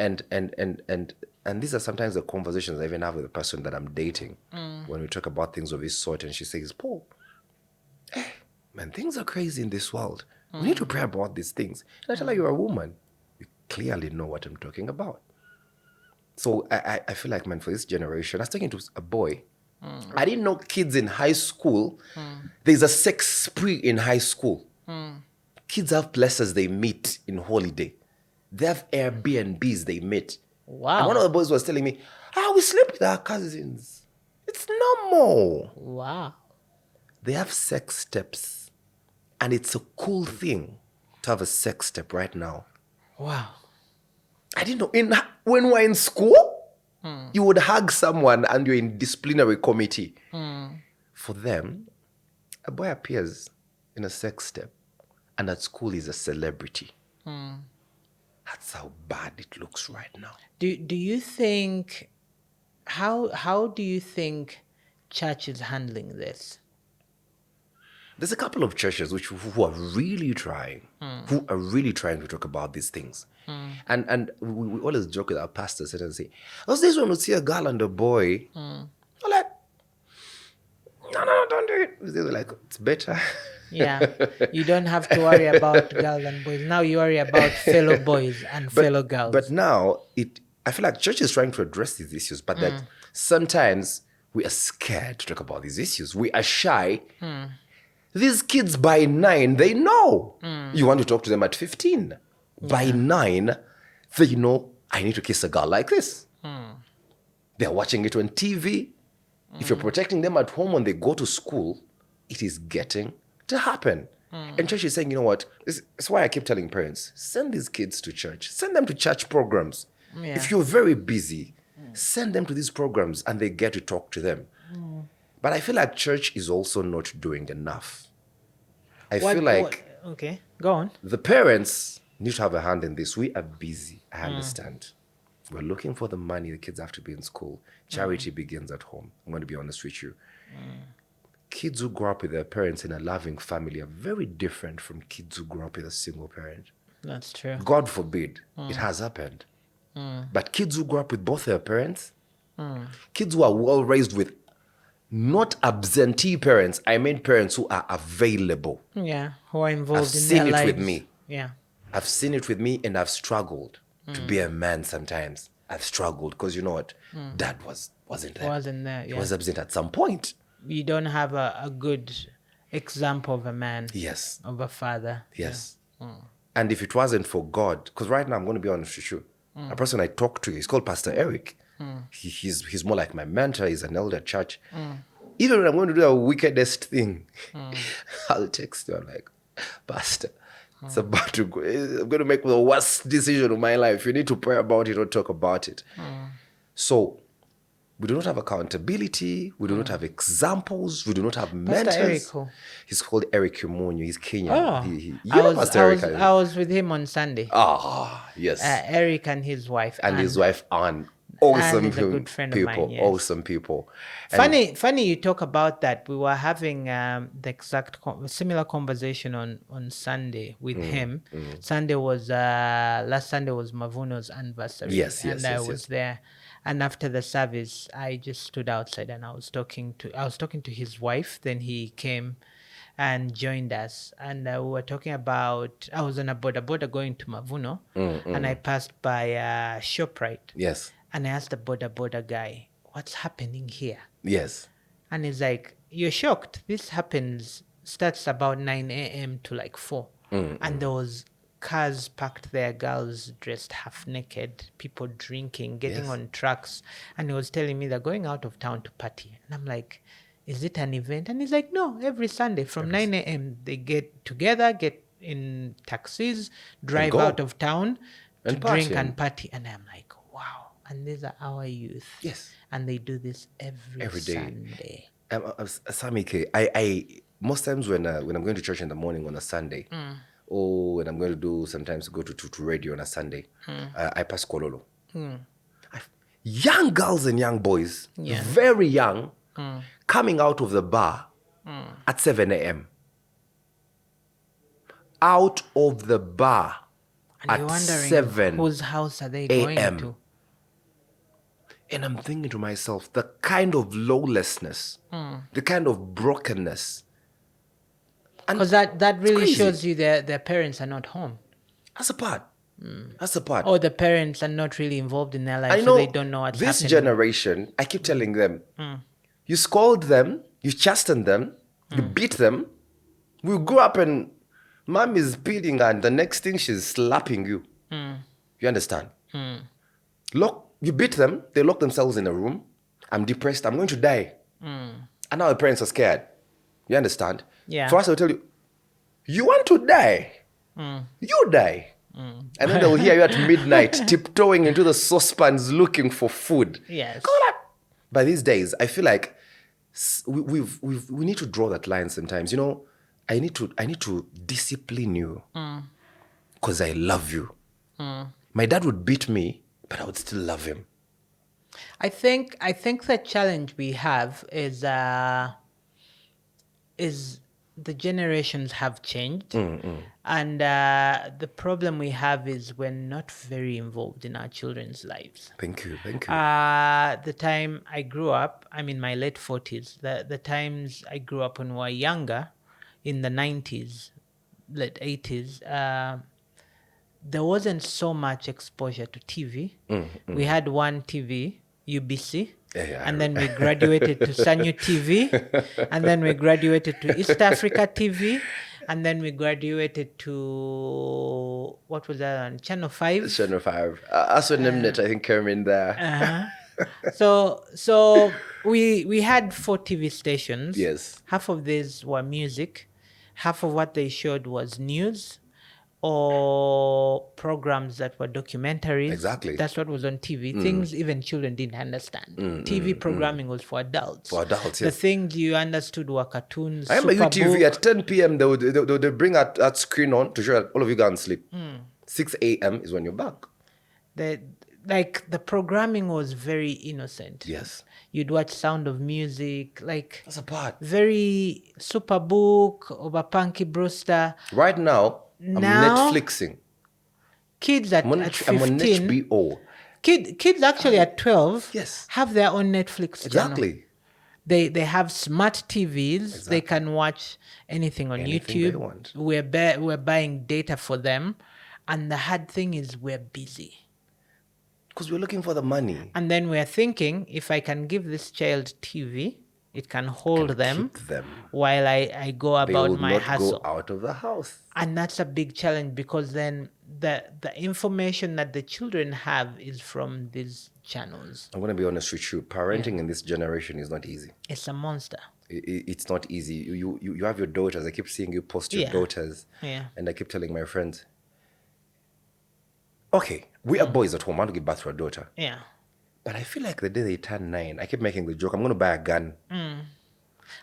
these are sometimes the conversations I even have with the person that I'm dating when we talk about things of this sort. And she says, Paul, man, things are crazy in this world. We need to pray about these things. And I tell her, you're a woman. You clearly know what I'm talking about. So I feel like, man, for this generation, I was talking to a boy. I didn't know kids in high school, there's a sex spree in high school. Kids have places they meet in holiday. They have Airbnbs they meet. Wow. And one of the boys was telling me, we sleep with our cousins. It's normal. Wow. They have sex steps. And it's a cool thing to have a sex step right now. Wow. I didn't know. When we're in school, you would hug someone and you're in disciplinary committee. For them, a boy appears in a sex step and at school he's a celebrity. That's how bad it looks right now. Do you think, how do you think church is handling this? There's a couple of churches who are really trying, to talk about these things. And we always joke with our pastors and say, those days when we see a girl and a boy, we're like, no, don't do it. They're like, it's better. Yeah. You don't have to worry about girls and boys. Now you worry about fellow boys and fellow girls. But now, I feel like church is trying to address these issues, but that sometimes we are scared to talk about these issues. We are shy. These kids by 9, they know. You want to talk to them at 15. By 9, they know, I need to kiss a girl like this. They're watching it on TV. If you're protecting them at home when they go to school, it is getting to happen. And church is saying, you know what? It's why I keep telling parents, send these kids to church. Send them to church programs. Yeah. If you're very busy, send them to these programs and they get to talk to them. But I feel like church is also not doing enough. Okay, go on. The parents need to have a hand in this. We are busy. I understand. We're looking for the money. The kids have to be in school. Charity begins at home. I'm going to be honest with you. Kids who grow up with their parents in a loving family are very different from kids who grow up with a single parent. That's true. God forbid, it has happened. But kids who grow up with both their parents, kids who are well raised with not absentee parents, I mean parents who are available. Yeah, who are involved I've in seen their it lives. with me. Yeah. I've seen it with me and I've struggled to be a man sometimes. I've struggled because you know what? Dad wasn't there. Wasn't there, He yeah. was absent at some point. You don't have a good example of a man. Yes. Of a father. Yes. And if it wasn't for God, because right now I'm going to be honest with you, a person I talk to, he's called Pastor Eric. He's more like my mentor. He's an elder at church. Even when I'm going to do a wickedest thing, I'll text you. I'm like, Pastor, it's about to go. I'm going to make the worst decision of my life. You need to pray about it or talk about it. So we do not have accountability. We do not have examples. We do not have mentors. Eric, who? He's called Eric Kimonyo. He's Kenyan. Oh, You know Pastor Eric. I was with him on Sunday. Yes. Eric and his wife. And his wife, Anne. Awesome is a good friend of people. mine, yes. Awesome people. And Funny you talk about that. We were having the exact similar conversation on Sunday with him. Sunday was last Sunday was Mavuno's anniversary. Yes, I was there. And after the service, I just stood outside and I was talking to his wife. Then he came and joined us, and we were talking about. I was on a border going to Mavuno, and I passed by ShopRite. Yes. And I asked the border guy, what's happening here? Yes. And he's like, you're shocked. This starts about 9 a.m. to like 4. And there was cars parked there, girls dressed half naked, people drinking, getting on trucks. And he was telling me they're going out of town to party. And I'm like, is it an event? And he's like, no, every Sunday from 9 a.m. they get together, get in taxis, drive out of town to drink and party. And I'm like, wow. And these are our youth. Yes. And they do this every day. Sunday. Sami-K, I most times when I'm going to church in the morning on a Sunday, or when I'm going to do sometimes go to radio on a Sunday, I pass Kololo. Young girls and young boys, very young, coming out of the bar at 7 a.m. Out of the bar And at you're wondering 7 whose house are they going to? And I'm thinking to myself, the kind of lawlessness, the kind of brokenness. Because that really crazy. shows you their parents are not home. That's a part. That's a part. Or the parents are not really involved in their life, I know so they don't know what's this happening. generation, I keep telling them, you scold them, you chasten them, you beat them. We grew up and mom is beating and the next thing she's slapping you. You understand? You beat them, they lock themselves in a room. I'm depressed, I'm going to die. And now the parents are scared. You understand? Yeah. For us, I'll tell you, you want to die. You die. And then they'll hear you at midnight tiptoeing into the saucepans looking for food. Yes. Come on. By these days, I feel like we need to draw that line sometimes. You know, I need to discipline you because I love you. My dad would beat me, but I would still love him. I think the challenge we have is the generations have changed, and the problem we have is we're not very involved in our children's lives. Thank you. The time I grew up, I'm in my late 40s. The times I grew up when we were younger, in the 90s, late 80s, there wasn't so much exposure to TV. We had one TV, UBC. And then we graduated to Sanyu TV, and then we graduated to East Africa TV, and then we graduated to, what was that on? Channel 5? Channel 5. Also Remit, I think, came in there. So we had 4 TV stations. Yes. Half of these were music. Half of what they showed was news or programs that were documentaries. Exactly. That's what was on TV. Things even children didn't understand. TV programming was for adults. For adults, The yes. things you understood were cartoons. I remember Superbook. UTV at 10 p.m. They would bring that screen on to show that all of you go and sleep. 6 a.m. is when you're back. The programming was very innocent. Yes. You'd watch Sound of Music, That's a part. very Superbook, Obapanki Brewster. Right now, I'm Netflixing. Kids at I'm on 15, HBO. kids actually at 12 Yes. have their own Netflix channel. Exactly. They have smart TVs. Exactly. They can watch anything on Anything YouTube. they want. We're buying data for them. And the hard thing is we're busy. Because we're looking for the money. And then we're thinking, if I can give this child TV, it can hold them, Keep them. while I go They will about my not hustle. go out of the house. And that's a big challenge, because then the information that the children have is from these channels. I'm going to be honest with you. Parenting in this generation is not easy. It's a monster. It's not easy. You have your daughters. I keep seeing you post your daughters. Yeah. And I keep telling my friends, okay, we are boys at home. I want to give birth to a daughter. Yeah. But I feel like the day they turn 9, I keep making the joke, I'm going to buy a gun.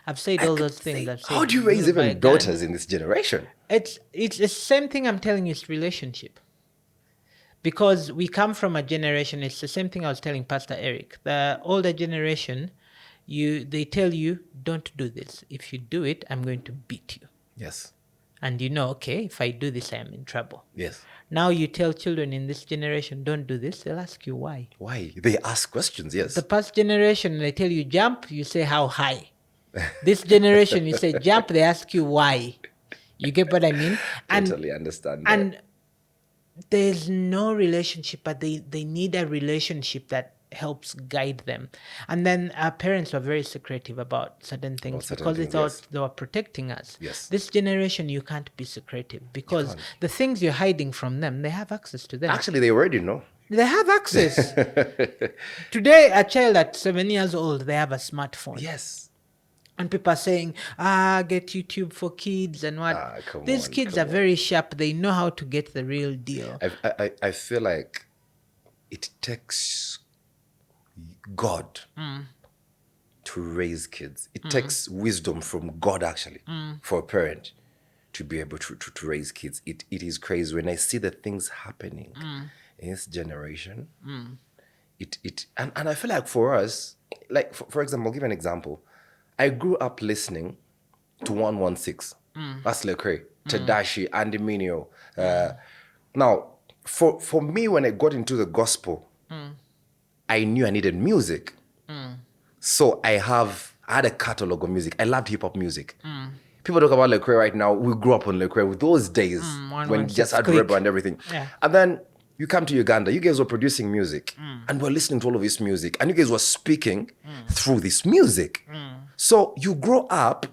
I've said all those things. How do you raise even daughters in this generation? It's the same thing I'm telling you, it's relationship. Because we come from a generation, it's the same thing I was telling Pastor Eric. The older generation, they tell you, don't do this. If you do it, I'm going to beat you. Yes. And you know, okay, if I do this, I am in trouble. Yes. Now you tell children in this generation, don't do this, they'll ask you why. Why? They ask questions, yes. The past generation, they tell you jump, you say how high. This generation, you say jump, they ask you why. You get what I mean? Totally understand that. And there's no relationship, but they need a relationship that helps guide them. And then our parents were very secretive about certain things because they thought they were protecting us. Yes. This generation, you can't be secretive because the things you're hiding from them, they have access to them. Actually, they already know. They have access. Today, a child at 7 years old, they have a smartphone. Yes. And people are saying, get YouTube for kids and what. These kids are very sharp. They know how to get the real deal. I feel like it takes God to raise kids. It takes wisdom from God, actually, for a parent to be able to raise kids. It is crazy when I see the things happening in this generation. And I feel like for us, like for example, I'll give an example. I grew up listening to 116. That's Lecrae, Tadashi, Andy Mineo. Now, for me, when I got into the gospel, I knew I needed music. So I had a catalog of music. I loved hip-hop music. People talk about Lecrae right now. We grew up on Lecrae with those days when you just had Rebel and everything. Yeah. And then you come to Uganda. You guys were producing music. And we're listening to all of this music. And you guys were speaking through this music. So you grow up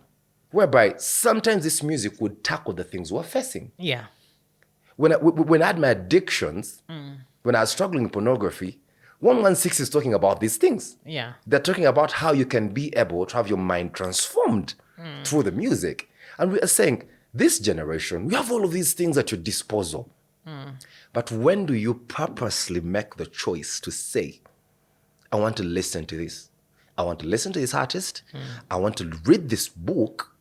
whereby sometimes this music would tackle the things we're facing. Yeah. When I had my addictions, when I was struggling with pornography, 116 is talking about these things. Yeah. They're talking about how you can be able to have your mind transformed through the music. And we are saying, this generation, we have all of these things at your disposal. But when do you purposely make the choice to say, I want to listen to this. I want to listen to this artist. I want to read this book.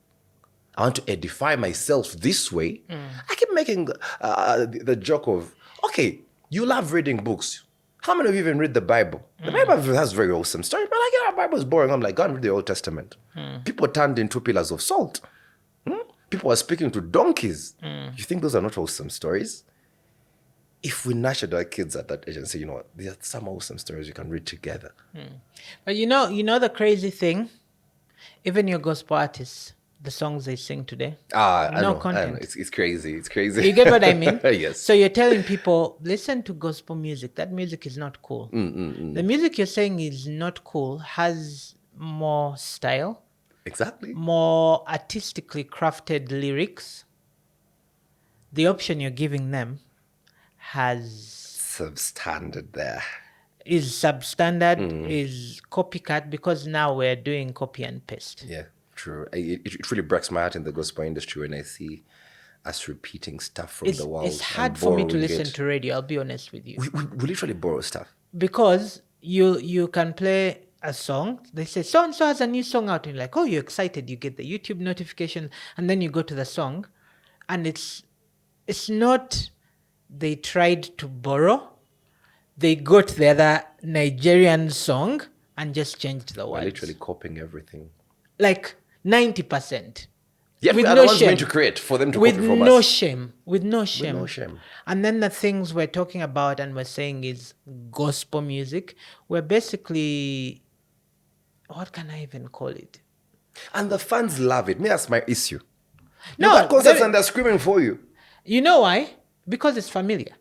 I want to edify myself this way. I keep making the joke of, okay, you love reading books. How many of you even read the Bible? The Bible has very awesome stories, but like, the Bible is boring. I'm like, go and read the Old Testament. People turned into pillars of salt. People are speaking to donkeys. You think those are not awesome stories? If we nurtured our kids at that age and say, you know what, there are some awesome stories you can read together. But you know the crazy thing? Even your gospel artists, the songs they sing today, I know. content. It's crazy. It's crazy. You get what I mean? Yes. So you're telling people, listen to gospel music. That music is not cool. The music you're saying is not cool has more style, Exactly. more artistically crafted lyrics. The option you're giving them Substandard there. is substandard, is copycat, because now we're doing copy and paste. Yeah, true. It really breaks my heart in the gospel industry when I see us repeating stuff from the world. It's hard for me to listen to radio, I'll be honest with you. We literally borrow stuff. Because you can play a song, they say, so-and-so has a new song out, and you're like, oh, you're excited, you get the YouTube notification, and then you go to the song, and it's not they tried to borrow, they got the other Nigerian song and just changed the words. We're literally copying everything. Like 90%. Yeah, with we are no the ones shame. going to create for them to With copy from no us. shame. With no shame. With no shame. And then the things we're talking about and we're saying is gospel music. We're basically, what can I even call it? And the fans love it. Me, that's my issue. No, You got concerts there- and they're screaming for you. You know why? Because it's familiar.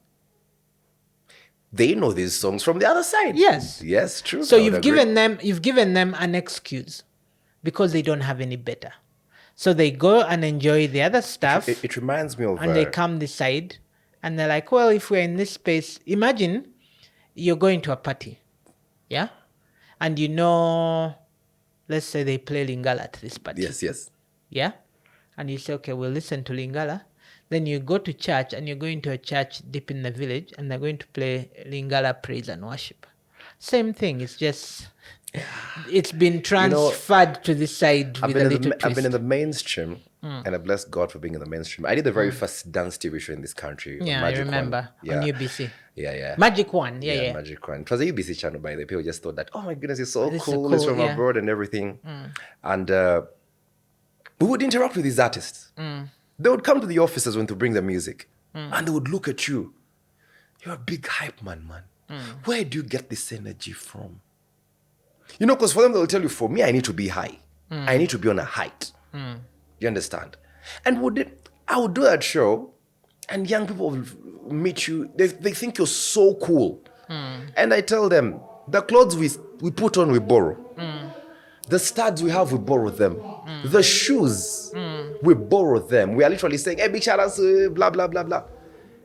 They know these songs from the other side. Yes. Yes, true. So I would you've agree. given them an excuse because they don't have any better. So they go and enjoy the other stuff, It reminds me of... and they come this side and they're like, well, if we're in this space, imagine you're going to a party, yeah? And let's say they play Lingala at this party. Yes. Yeah? And you say, okay, we'll listen to Lingala. Then you go to church, and you're going to a church deep in the village, and they're going to play Lingala praise and worship. Same thing. It's just, it's been transferred to this side with a little twist. I've been in the mainstream, and I bless God for being in the mainstream. I did the very first dance TV show in this country. Yeah, Magic I remember. One. On UBC. Yeah. Magic One. Yeah. Magic One. It was a UBC channel, by the way. People just thought that, oh my goodness, it's so This is cool. It's cool, from yeah. abroad and everything. And we would interact with these artists. They would come to the offices when to bring the music, and they would look at you. You're a big hype man. Where do you get this energy from? Because for them, they'll tell you, for me, I need to be high. I need to be on a height. You understand? And I would do that show, and young people will meet you. They think you're so cool. And I tell them, the clothes we put on, we borrow. The studs we have, we borrow them. The shoes, we borrow them. We are literally saying, hey, big shout outs, blah, blah, blah, blah.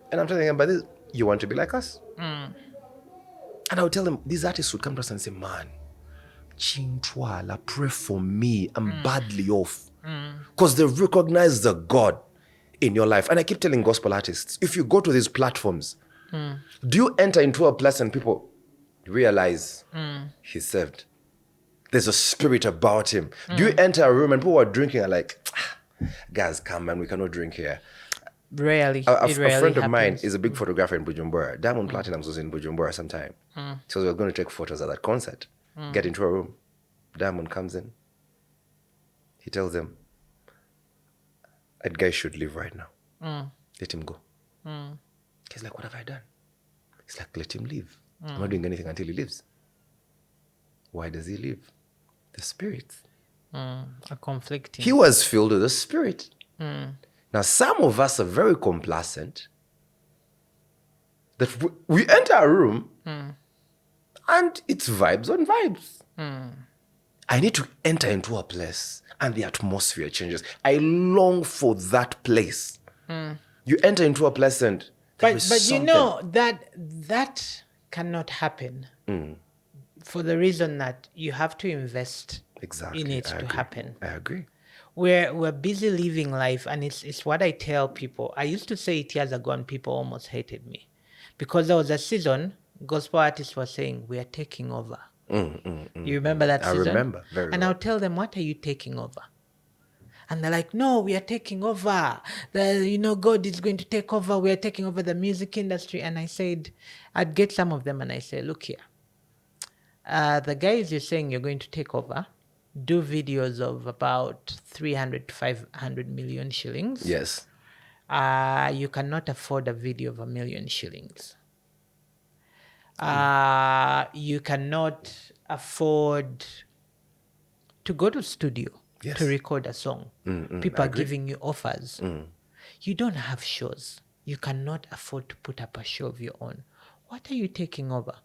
And I'm telling them, but this, you want to be like us? And I would tell them, these artists would come to us and say, man, Chintwala, pray for me. I'm badly off. Because they recognize the God in your life. And I keep telling gospel artists, if you go to these platforms, do you enter into a place and people realize he's saved? There's a spirit about him. Do you enter a room and people are drinking are like, guys, come man, we cannot drink here. Rarely. A It rarely friend of mine happens. is a big photographer in Bujumbura. Diamond Platinums was in Bujumbura sometime. So we were going to take photos at that concert. Get into a room. Diamond comes in. He tells them, that guy should leave right now. Let him go. He's like, what have I done? He's like, let him leave. I'm not doing anything until he leaves. Why does he leave? The Spirit. A conflicting. He was filled with the Spirit. Now, some of us are very complacent that we enter a room and it's vibes on vibes. I need to enter into a place and the atmosphere changes. I long for that place. You enter into a place and there But is you something. know that cannot happen for the reason that you have to invest Exactly. in it I to agree. happen. I agree. We're busy living life, and it's what I tell people. I used to say it years ago, and people almost hated me because there was a season gospel artists were saying we are taking over. You remember that season? I remember very and well. I'll tell them, what are you taking over? And they're like, no, we are taking over. God is going to take over. We are taking over the music industry. And I said, I'd get some of them and I say, look here. The guys you're saying you're going to take over do videos of about 300 to 500 million shillings. Yes. You cannot afford a video of 1 million shillings. You cannot afford to go to studio to record a song. People are giving you offers. You don't have shows. You cannot afford to put up a show of your own. What are you taking over?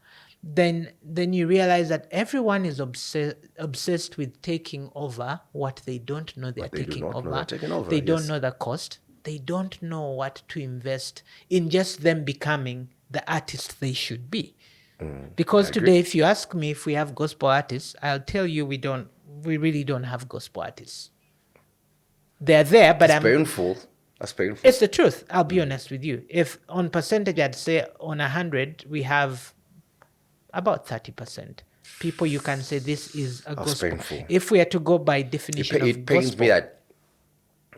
Then you realize that everyone is obsessed with taking over what they don't know they're taking over. They don't know the cost. They don't know what to invest in just them becoming the artist they should be. Because today, if you ask me if we have gospel artists, I'll tell you we really don't have gospel artists. They're there, but That's painful. It's the truth. I'll be honest with you. If on percentage, I'd say on 100, we have about 30% people you can say this is a That's gospel. painful. If we are to go by definition of It pains gospel. me that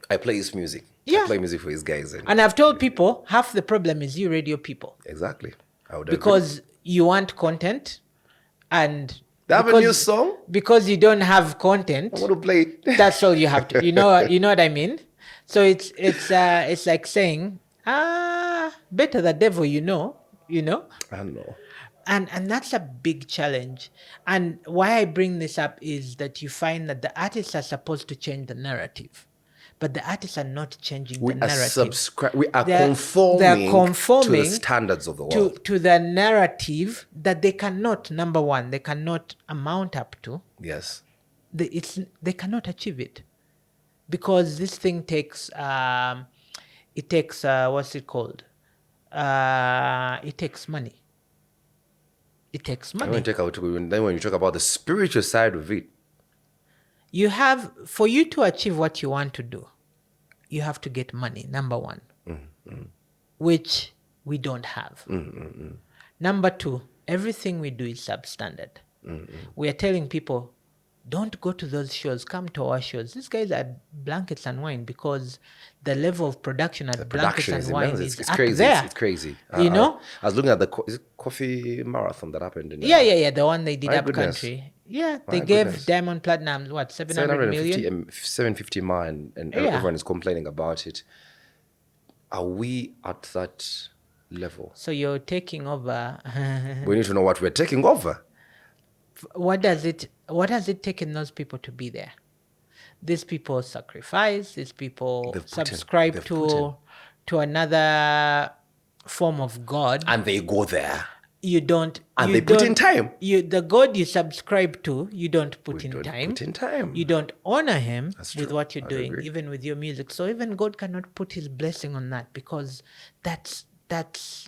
I play his music. Yeah. I play music for his guys. And I've told people, half the problem is you radio people. Exactly. I would Because you want content, and they have a new song. Because you don't have content, I want to play it. that's all you have to. You know what I mean? So it's like saying, better the devil you know. I know. And that's a big challenge. And why I bring this up is that you find that the artists are supposed to change the narrative, but the artists are not changing the narrative. We are conforming to the standards of the world. To the narrative that they cannot, number one, they cannot amount up to. Yes. They cannot achieve it. Because this thing takes, what's it called? It takes money. It takes money. Then when you talk about the spiritual side of it, for you to achieve what you want to do, you have to get money, number one, which we don't have. Number two, everything we do is substandard. We are telling people, don't go to those shows, come to our shows. These guys are blankets and wine because the level of production at blankets and wine is up crazy. there. It's crazy. I was looking at the coffee marathon that happened in Yeah. The one they did My up goodness. country. Yeah, My they gave goodness. Diamond Platinum, 700 million? 750 million, and everyone is complaining about it. Are we at that level? So you're taking over. We need to know what we're taking over. What has it taken those people to be there? These people sacrifice. These people subscribe to another form of God, And they go there. You don't. And you they put don't- in time. The God you subscribe to, you don't put in time. Put in time. You don't honor Him That's with true. what you're I doing, agree. even with your music. So even God cannot put His blessing on that because that's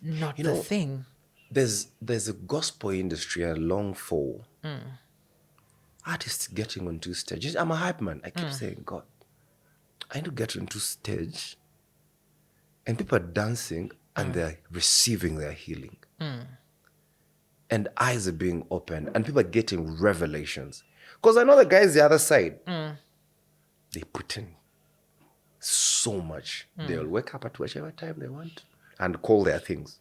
not the thing. There's a gospel industry I long for. Artists getting onto stage. I'm a hype man. I keep saying, God, I need to get onto stage, and people are dancing and they're receiving their healing. And eyes are being opened and people are getting revelations. Because I know the guys the other side, they put in so much. They'll wake up at whichever time they want and call their things.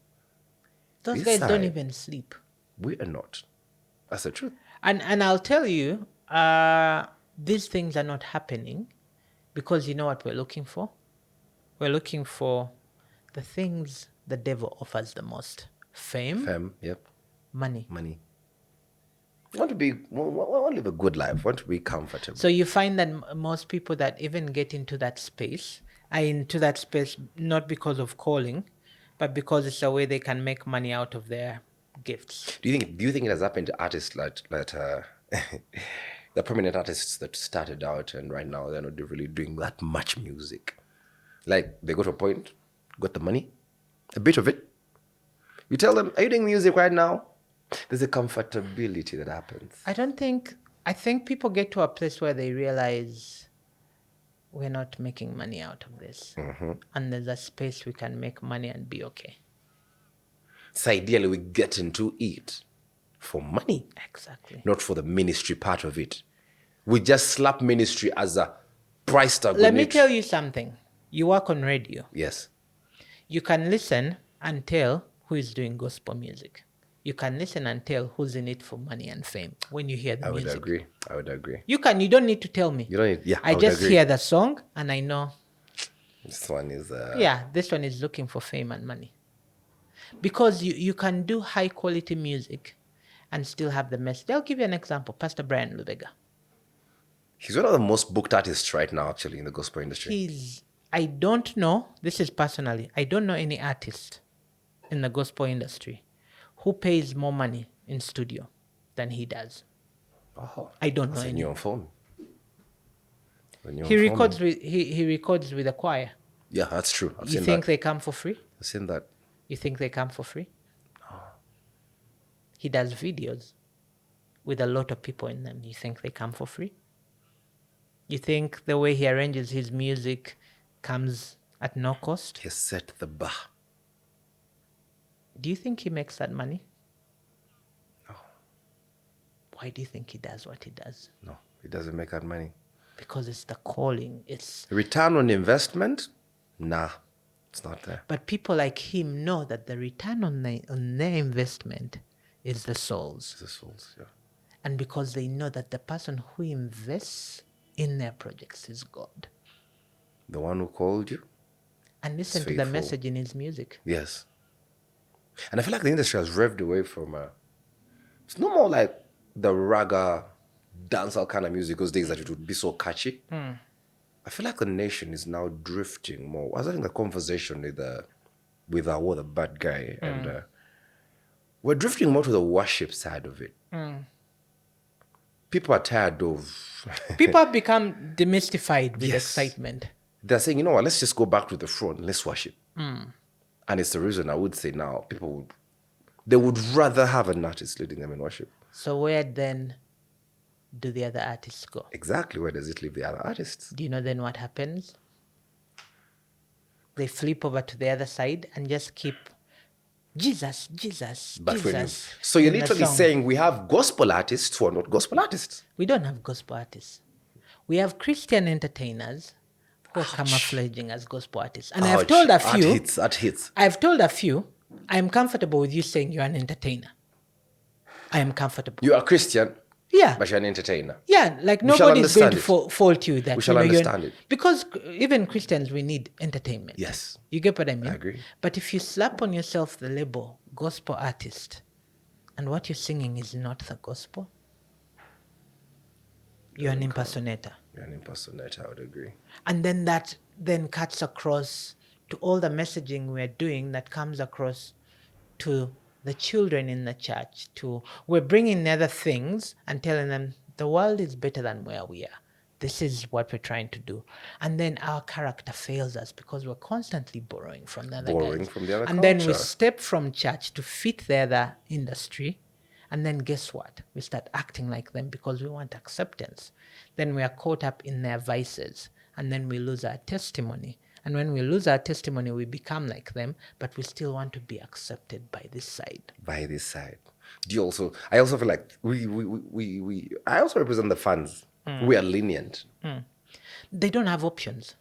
Those This guys don't side- even sleep. We are not. That's the truth. And I'll tell you, these things are not happening because you know what we're looking for? We're looking for the things the devil offers the most. Fame, Yep. money. Money. Want to live a good life. Want to be comfortable. So you find that most people that even get into that space are into that space not because of calling, but because it's a way they can make money out of their gifts. Do you think it has happened to artists like the prominent artists that started out and right now they're not really doing that much music? Like they got to a point, got the money, a bit of it. You tell them, are you doing music right now? There's a comfortability that happens. I think people get to a place where they realize we're not making money out of this. Mm-hmm. And there's a space we can make money and be okay. So ideally, we get into it for money, Exactly. not for the ministry part of it. We just slap ministry as a price tag. Let me tell you something. You work on radio. Yes. You can listen and tell who is doing gospel music. You can listen and tell who's in it for money and fame when you hear the music. I would agree. You don't need to tell me. You don't need, yeah. I would just agree. hear the song and I know, This one is. this one is looking for fame and money. Because you can do high quality music and still have the message. I'll give you an example. Pastor Brian Lubega. He's one of the most booked artists right now, actually, in the gospel industry. I don't know, this is personally, I don't know any artist in the gospel industry who pays more money in studio than he does. Oh, I don't know that's a any. new phone. He records with a choir. Yeah, that's true. I've You seen think that. they come for free? I've seen that. You think they come for free? He does videos with a lot of people in them. You think they come for free? You think the way he arranges his music comes at no cost? He set the bar. Do you think he makes that money? No. Why do you think he does what he does? No, he doesn't make that money. Because it's the calling. It's Return on investment? Nah, it's not there. But people like him know that the return on their investment is the souls. It's the souls, yeah. And because they know that the person who invests in their projects is God. The one who called you? And listen to the faithful. message in his music. Yes. And I feel like the industry has revved away from it's no more like the raga dancehall kind of music those days that it would be so catchy. I feel like the nation is now drifting more. I was having a conversation with the bad guy, and we're drifting more to the worship side of it. People are tired of. People have become demystified with Yes. excitement. They're saying, you know what, let's just go back to the front, let's worship. And it's the reason I would say now they would rather have an artist leading them in worship. So where then do the other artists go? Exactly, where does it leave the other artists? Do you know then what happens? They flip over to the other side and just keep Jesus, Jesus, But when you, Jesus. so you're in the literally song. saying we have gospel artists who are not gospel artists. We don't have gospel artists. We have Christian entertainers who are camouflaging as gospel artists. And I've Ouch. told a few. That hits. I've told a few, I'm comfortable with you saying you're an entertainer. I am comfortable. You are Christian, Yeah. but you're an entertainer. Yeah, like We shall nobody's going to understand fault you with that. We shall you're- understand it. Because even Christians, we need entertainment. Yes. You get what I mean? I agree. But if you slap on yourself the label gospel artist, and what you're singing is not the gospel, you're an impersonator. You're an impersonator, I would agree. And then that then cuts across to all the messaging we're doing that comes across to the children in the church. We're bringing other things and telling them the world is better than where we are. This is what we're trying to do. And then our character fails us because we're constantly borrowing from the other Borrowing guys. from the other And then we culture. step from church to fit the other industry. And then guess what? We start acting like them because we want acceptance. Then we are caught up in their vices. And then we lose our testimony. And when we lose our testimony, we become like them, but we still want to be accepted by this side. By this side. I also feel like I also represent the fans. We are lenient. They don't have options.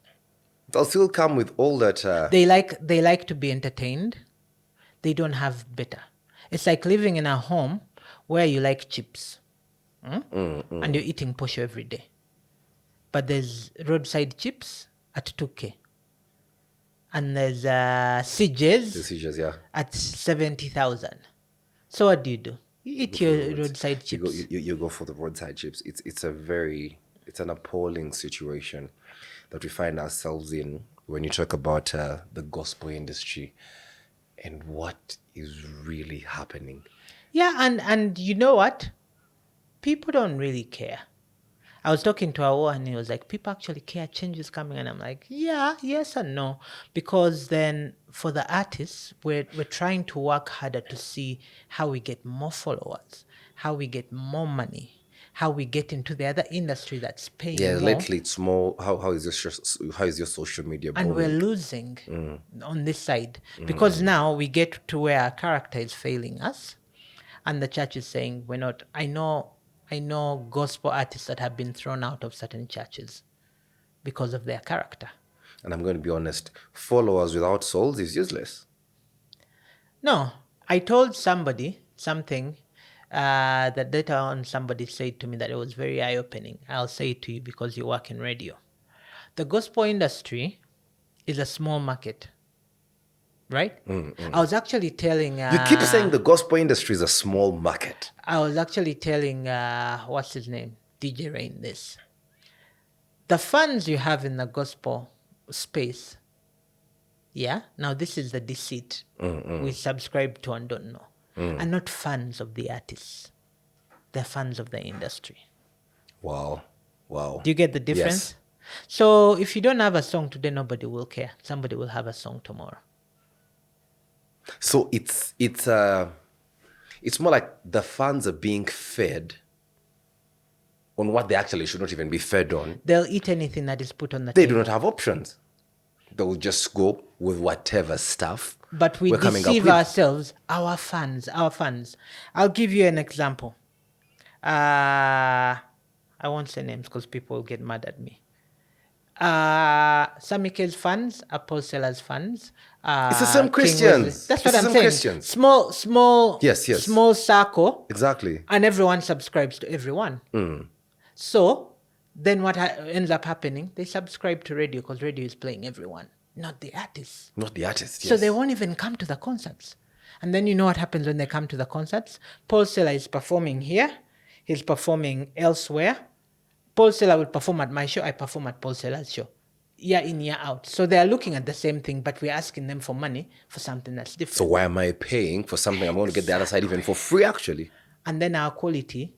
They'll still come with all that. They like to be entertained. They don't have better. It's like living in a home where you like chips. And you're eating posho every day. But there's roadside chips at 2K. And there's CJs Decisions, yeah. at 70,000. So what do? You eat your roadside chips. You go for the roadside chips. It's an appalling situation that we find ourselves in when you talk about the gospel industry and what is really happening. Yeah, and you know what? People don't really care. I was talking to Awo and he was like, people actually care, change is coming. And I'm like, yeah, yes and no. Because then for the artists, we're trying to work harder to see how we get more followers, how we get more money, how we get into the other industry that's paying Yeah, more. lately it's more how is your social media And we're booming? losing on this side because now we get to where our character is failing us, and the church is saying we're not. I know gospel artists that have been thrown out of certain churches because of their character. And I'm going to be honest, followers without souls is useless. No, I told somebody something that later on somebody said to me that it was very eye-opening. I'll say it to you because you work in radio. The gospel industry is a small market, right? I was actually telling... You keep saying the gospel industry is a small market. I was actually telling, what's his name? DJ Rain this. The fans you have in the gospel space, yeah? Now this is the deceit we subscribe to and don't know. Are not fans of the artists. They're fans of the industry. Wow. Do you get the difference? Yes. So if you don't have a song today, nobody will care. Somebody will have a song tomorrow. So it's more like the fans are being fed on what they actually should not even be fed on. They'll eat anything that is put on the They table. do not have options. They will just go with whatever stuff But we we're coming up deceive with. ourselves, our fans. I'll give you an example. I won't say names because people will get mad at me. Sami-K's fans are Paul Selah's fans. It's the same King Christians. Wesley. That's It's what the I'm same saying. Christians. Small. Yes. Small circle, Exactly. and everyone subscribes to everyone. So then what ends up happening? They subscribe to radio because radio is playing everyone, not the artists. Not the artists, yes. So they won't even come to the concerts. And then you know what happens when they come to the concerts? Paul Selah is performing here. He's performing elsewhere. Paul Selah will perform at my show. I perform at Paul Selah's show. Year in, year out. So they are looking at the same thing, but we're asking them for money for something that's different. So why am I paying for something I'm going to get the other side even for free, actually? And then our quality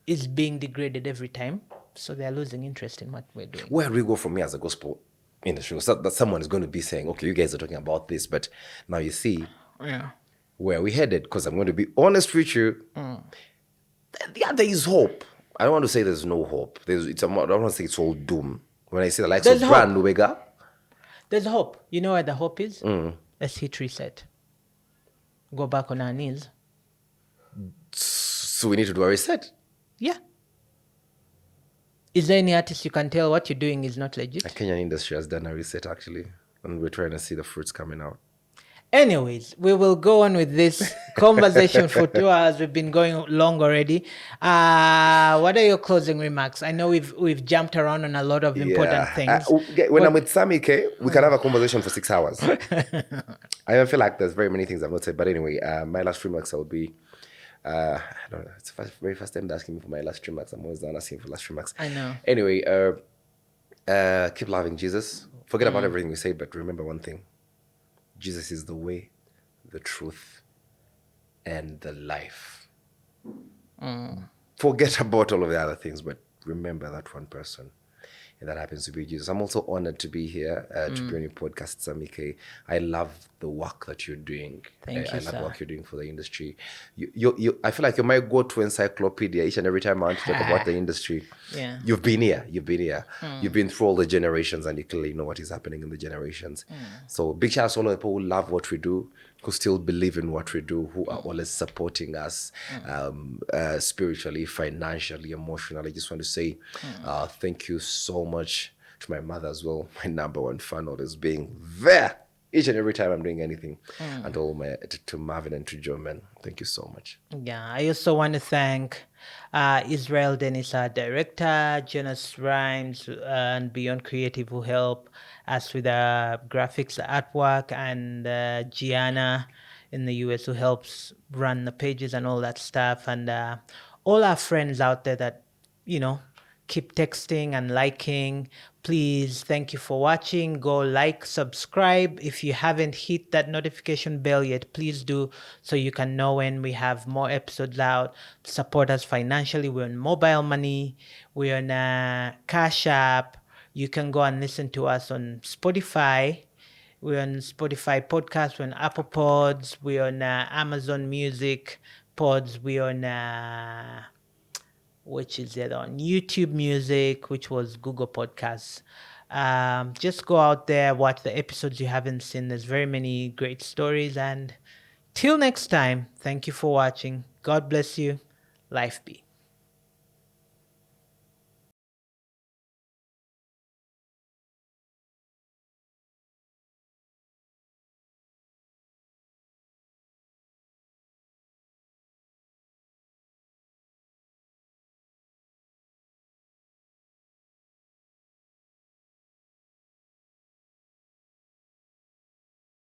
is being degraded every time. So they are losing interest in what we're doing. Where do we go from here as a gospel industry? So that someone is going to be saying, okay, you guys are talking about this, but now you see where we headed. Because I'm going to be honest with you. Yeah, there is hope. I don't want to say there's no hope. I don't want to say it's all doom. When I say the likes There's of hope. Brand Omega, There's hope. You know where the hope is? Let's hit reset. Go back on our knees. so we need to do a reset. Yeah. Is there any artist you can tell what you're doing is not legit? The Kenyan industry has done a reset, actually. And we're trying to see the fruits coming out. Anyways, we will go on with this conversation for 2 hours. We've been going long already. What are your closing remarks? I know we've jumped around on a lot of important things. When I'm with Sami-K, we can have a conversation for 6 hours. I don't feel like there's very many things I've not said. But anyway, my last remarks will be, I don't know, it's the very first time they're asking me for my last remarks. I'm always done asking for last remarks. I know. Anyway, keep loving Jesus. Forget about everything we say, but remember one thing. Jesus is the way, the truth, and the life. Forget about all of the other things, but remember that one person. And that happens to be Jesus. I'm also honored to be here, to be on your podcast, Sami-K. I love the work that you're doing. Thank you, I love sir. the work you're doing for the industry. I feel like you're my go-to encyclopedia each and every time I want to talk about the industry. Yeah. You've been here. You've been through all the generations, and you clearly know what is happening in the generations. So big shout out to all the people who love what we do, who still believe in what we do, who are always supporting us spiritually, financially, emotionally. I just want to say thank you so much to my mother as well, my number one fan, always being there each and every time I'm doing anything. And all to Marvin and to Joe, man. Thank you so much. Yeah, I also want to thank Israel Dennis, our director, Jonas Rhymes, and Beyond Creative, who help us with the graphics, the artwork, and Gianna in the US, who helps run the pages and all that stuff, and all our friends out there that, keep texting and liking. Please, thank you for watching. Go like, subscribe. If you haven't hit that notification bell yet, please do, so you can know when we have more episodes out. Support us financially. We're on mobile money. We're on Cash App. You can go and listen to us on Spotify. We're on Spotify Podcast. We're on Apple Pods. We're on Amazon Music Pods. We're on which is either on YouTube Music, which was Google Podcasts. Just go out there, watch the episodes you haven't seen. There's very many great stories. And till next time, thank you for watching. God bless you. Lyfe Be.